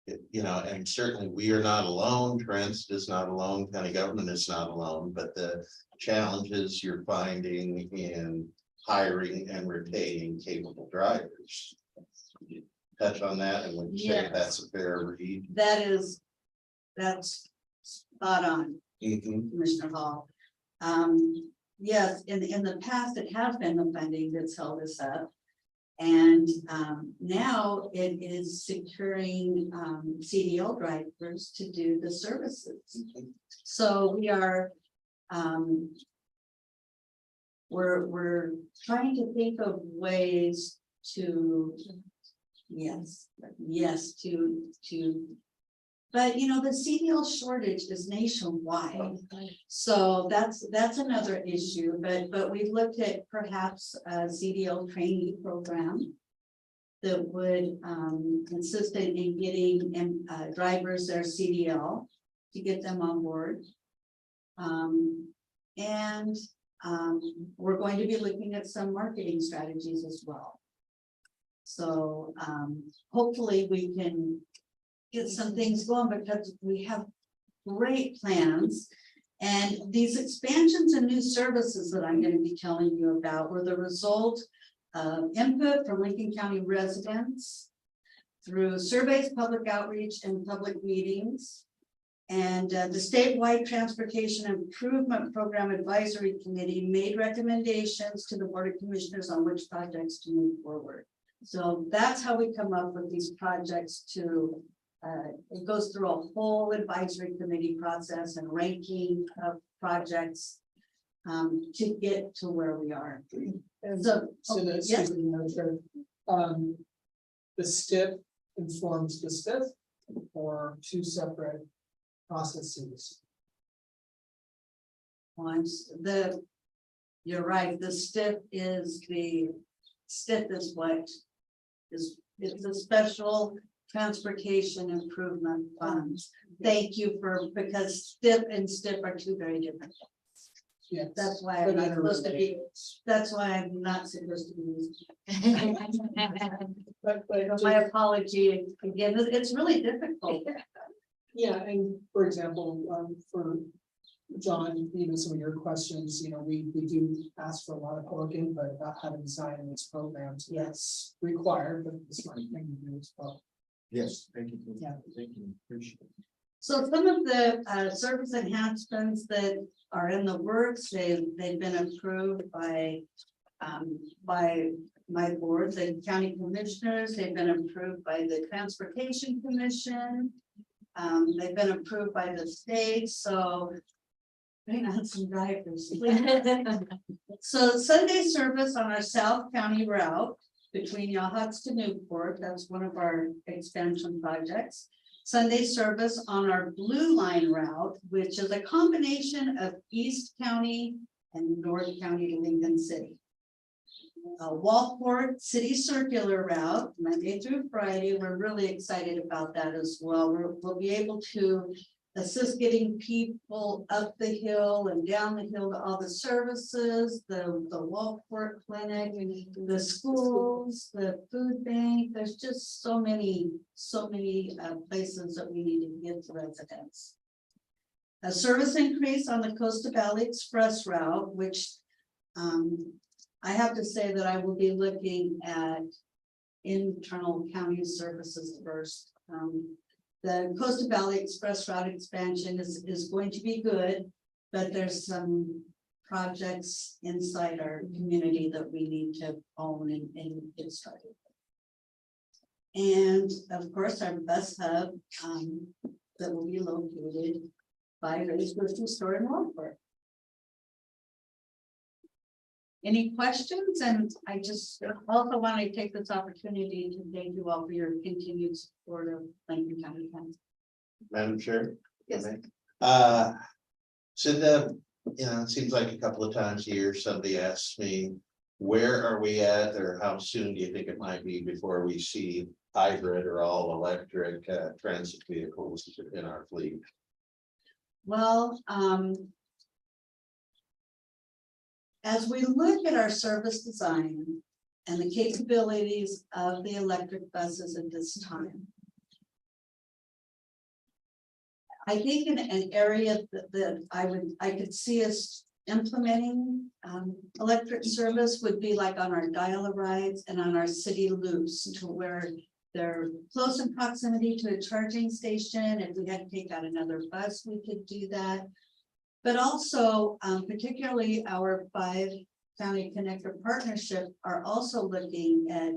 and certainly we are not alone, Transit is not alone, county government is not alone, but the challenges you're finding in hiring and retaining capable drivers. Touch on that, and would you say that's a fair read? That's spot on, Commissioner Hall. Yes, in the past, it has been the funding that's held us up. And now it is securing CDL drivers to do the services. So we are we're trying to think of ways to but the CDL shortage is nationwide. So that's another issue, but we've looked at perhaps a CDL training program that would consist in getting drivers their CDL to get them on board. And we're going to be looking at some marketing strategies as well. So hopefully we can get some things going, because we have great plans. And these expansions and new services that I'm going to be telling you about were the result of input from Lincoln County residents through surveys, public outreach, and public meetings. And the statewide Transportation Improvement Program Advisory Committee made recommendations to the Board of Commissioners on which projects to move forward. So that's how we come up with these projects to it goes through a whole advisory committee process and ranking of projects to get to where we are. And So, that's yes. the STIF informs the STIF, or two separate processes. You're right, the STIF is what is, it's a special transportation improvement funds. Thank you because STIF and STIF are two very different things. Yes. That's why I'm not supposed to be, that's why I'm not supposed to be using. But My apology, again, it's really difficult. yeah, and for example, for John, even some of your questions, we do ask for a lot of public input about how to design these programs. Yes, required, but it's not a thing to do as well. Yes, thank you. Yeah. Thank you, appreciate it. So some of the service enhancements that are in the works, they've been approved by my board, the county commissioners, they've been approved by the transportation commission. They've been approved by the state, so bring on some drivers. So Sunday service on our South County route between Yahats to Newport, that's one of our expansion projects. Sunday service on our Blue Line route, which is a combination of East County and North County to Lincoln City. Walport City Circular Route, Monday through Friday, we're really excited about that as well. We'll be able to assist getting people up the hill and down the hill to all the services, the Walport Clinic, the schools, the food bank. There's just so many places that we need to get to residents. A service increase on the Costa Valley Express route, which I have to say that I will be looking at internal county services first. The Costa Valley Express route expansion is going to be good, but there's some projects inside our community that we need to own and get started. And of course, our bus hub that will be located by Ray's grocery store in Walport. Any questions? And I just also want to take this opportunity to thank you all for your continued support of Lincoln County Council. Madam Chair? Yes. Cinda, it seems like a couple of times a year, somebody asks me, where are we at, or how soon do you think it might be before we see hybrid or all electric transit vehicles in our fleet? Well, as we look at our service design and the capabilities of the electric buses at this time, I think in an area that I could see us implementing electric service would be like on our dial-a-rides and on our city loops, to where they're close in proximity to a charging station. If we had to take out another bus, we could do that. But also, particularly our 5 county connector partnership are also looking at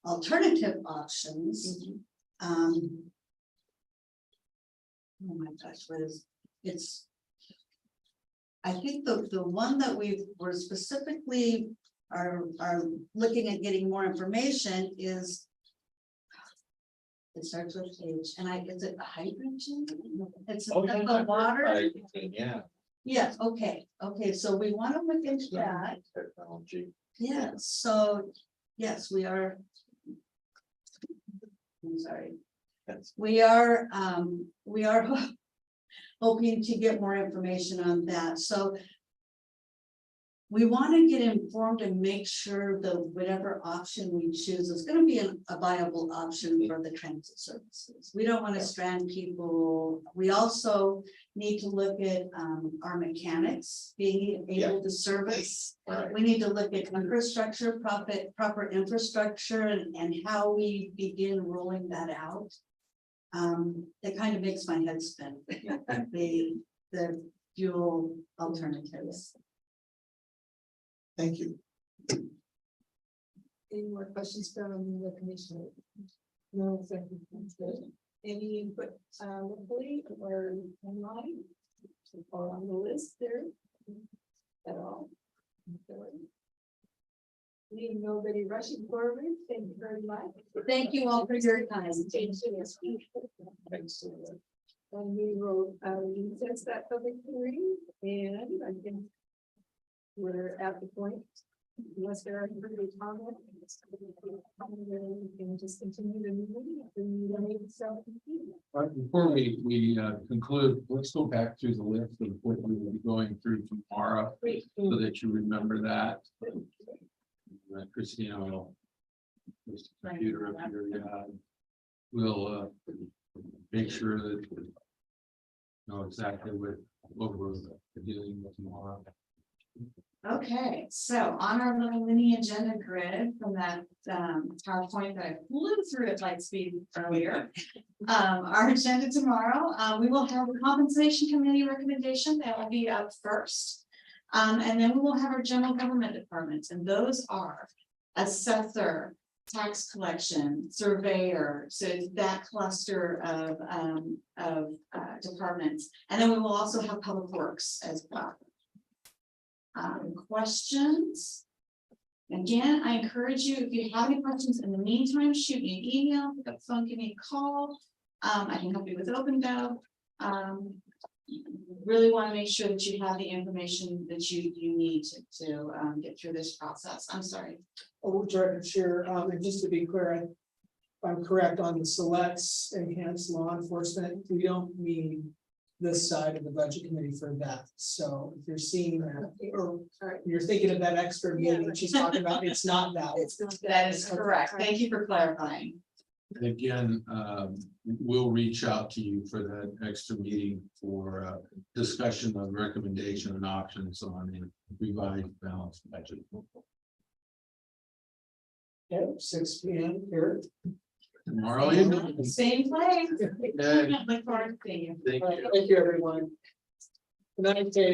alternative options. Oh my gosh, what is it's? I think the one that we're specifically are looking at getting more information is. It starts with H, and is it hydrogen? It's the water. Yeah. Yes, okay, so we want to look into that. Technology. Yeah, so, yes, we are. I'm sorry. We are hoping to get more information on that, so. We want to get informed and make sure that whatever option we choose is going to be a viable option for the transit services. We don't want to strand people. We also need to look at our mechanics being able to service. Right. We need to look at infrastructure, proper infrastructure, and how we begin rolling that out. It kind of makes my head spin. The fuel alternatives. Thank you. Any more questions from the commissioner? No, thank you. That's good. Any input locally or online or on the list there at all? Leaving nobody rushing forward. Thank you very much. Thank you all for your time. Thanks. And we will recess that public hearing, and I think we're at the point, unless there are further comments, we can just continue the meeting. Before we conclude, let's go back through the list of what we will be going through tomorrow, so that you remember that. Christina will. Just a computer up here, yeah. We'll make sure that we know exactly what over the dealing with tomorrow. Okay, so on our little mini agenda grid from that PowerPoint that I flew through at light speed earlier. Our agenda tomorrow, we will have a compensation committee recommendation that will be up first. And then we will have our general government departments, and those are assessor, tax collection, surveyor, so it's that cluster of departments. And then we will also have public works as well. Questions? Again, I encourage you, if you have any questions in the meantime, shoot me an email, pick up the phone, give me a call. I can help you with OpenGov. Really want to make sure that you have the information that you need to get through this process. I'm sorry. Oh, Director Chair, and just to be clear, if I'm correct on the selects enhanced law enforcement, we don't need this side of the budget committee for that. So if you're seeing that, or you're thinking of that extra meeting she's talking about, it's not that. That is correct. Thank you for clarifying. And again, we'll reach out to you for that extra meeting for discussion of recommendation and options on the revised balanced budget. Okay, 6 p.m. here. Tomorrow evening. Same place. Okay. Look forward to seeing you. Thank you. Thank you, everyone. Good night, Katie.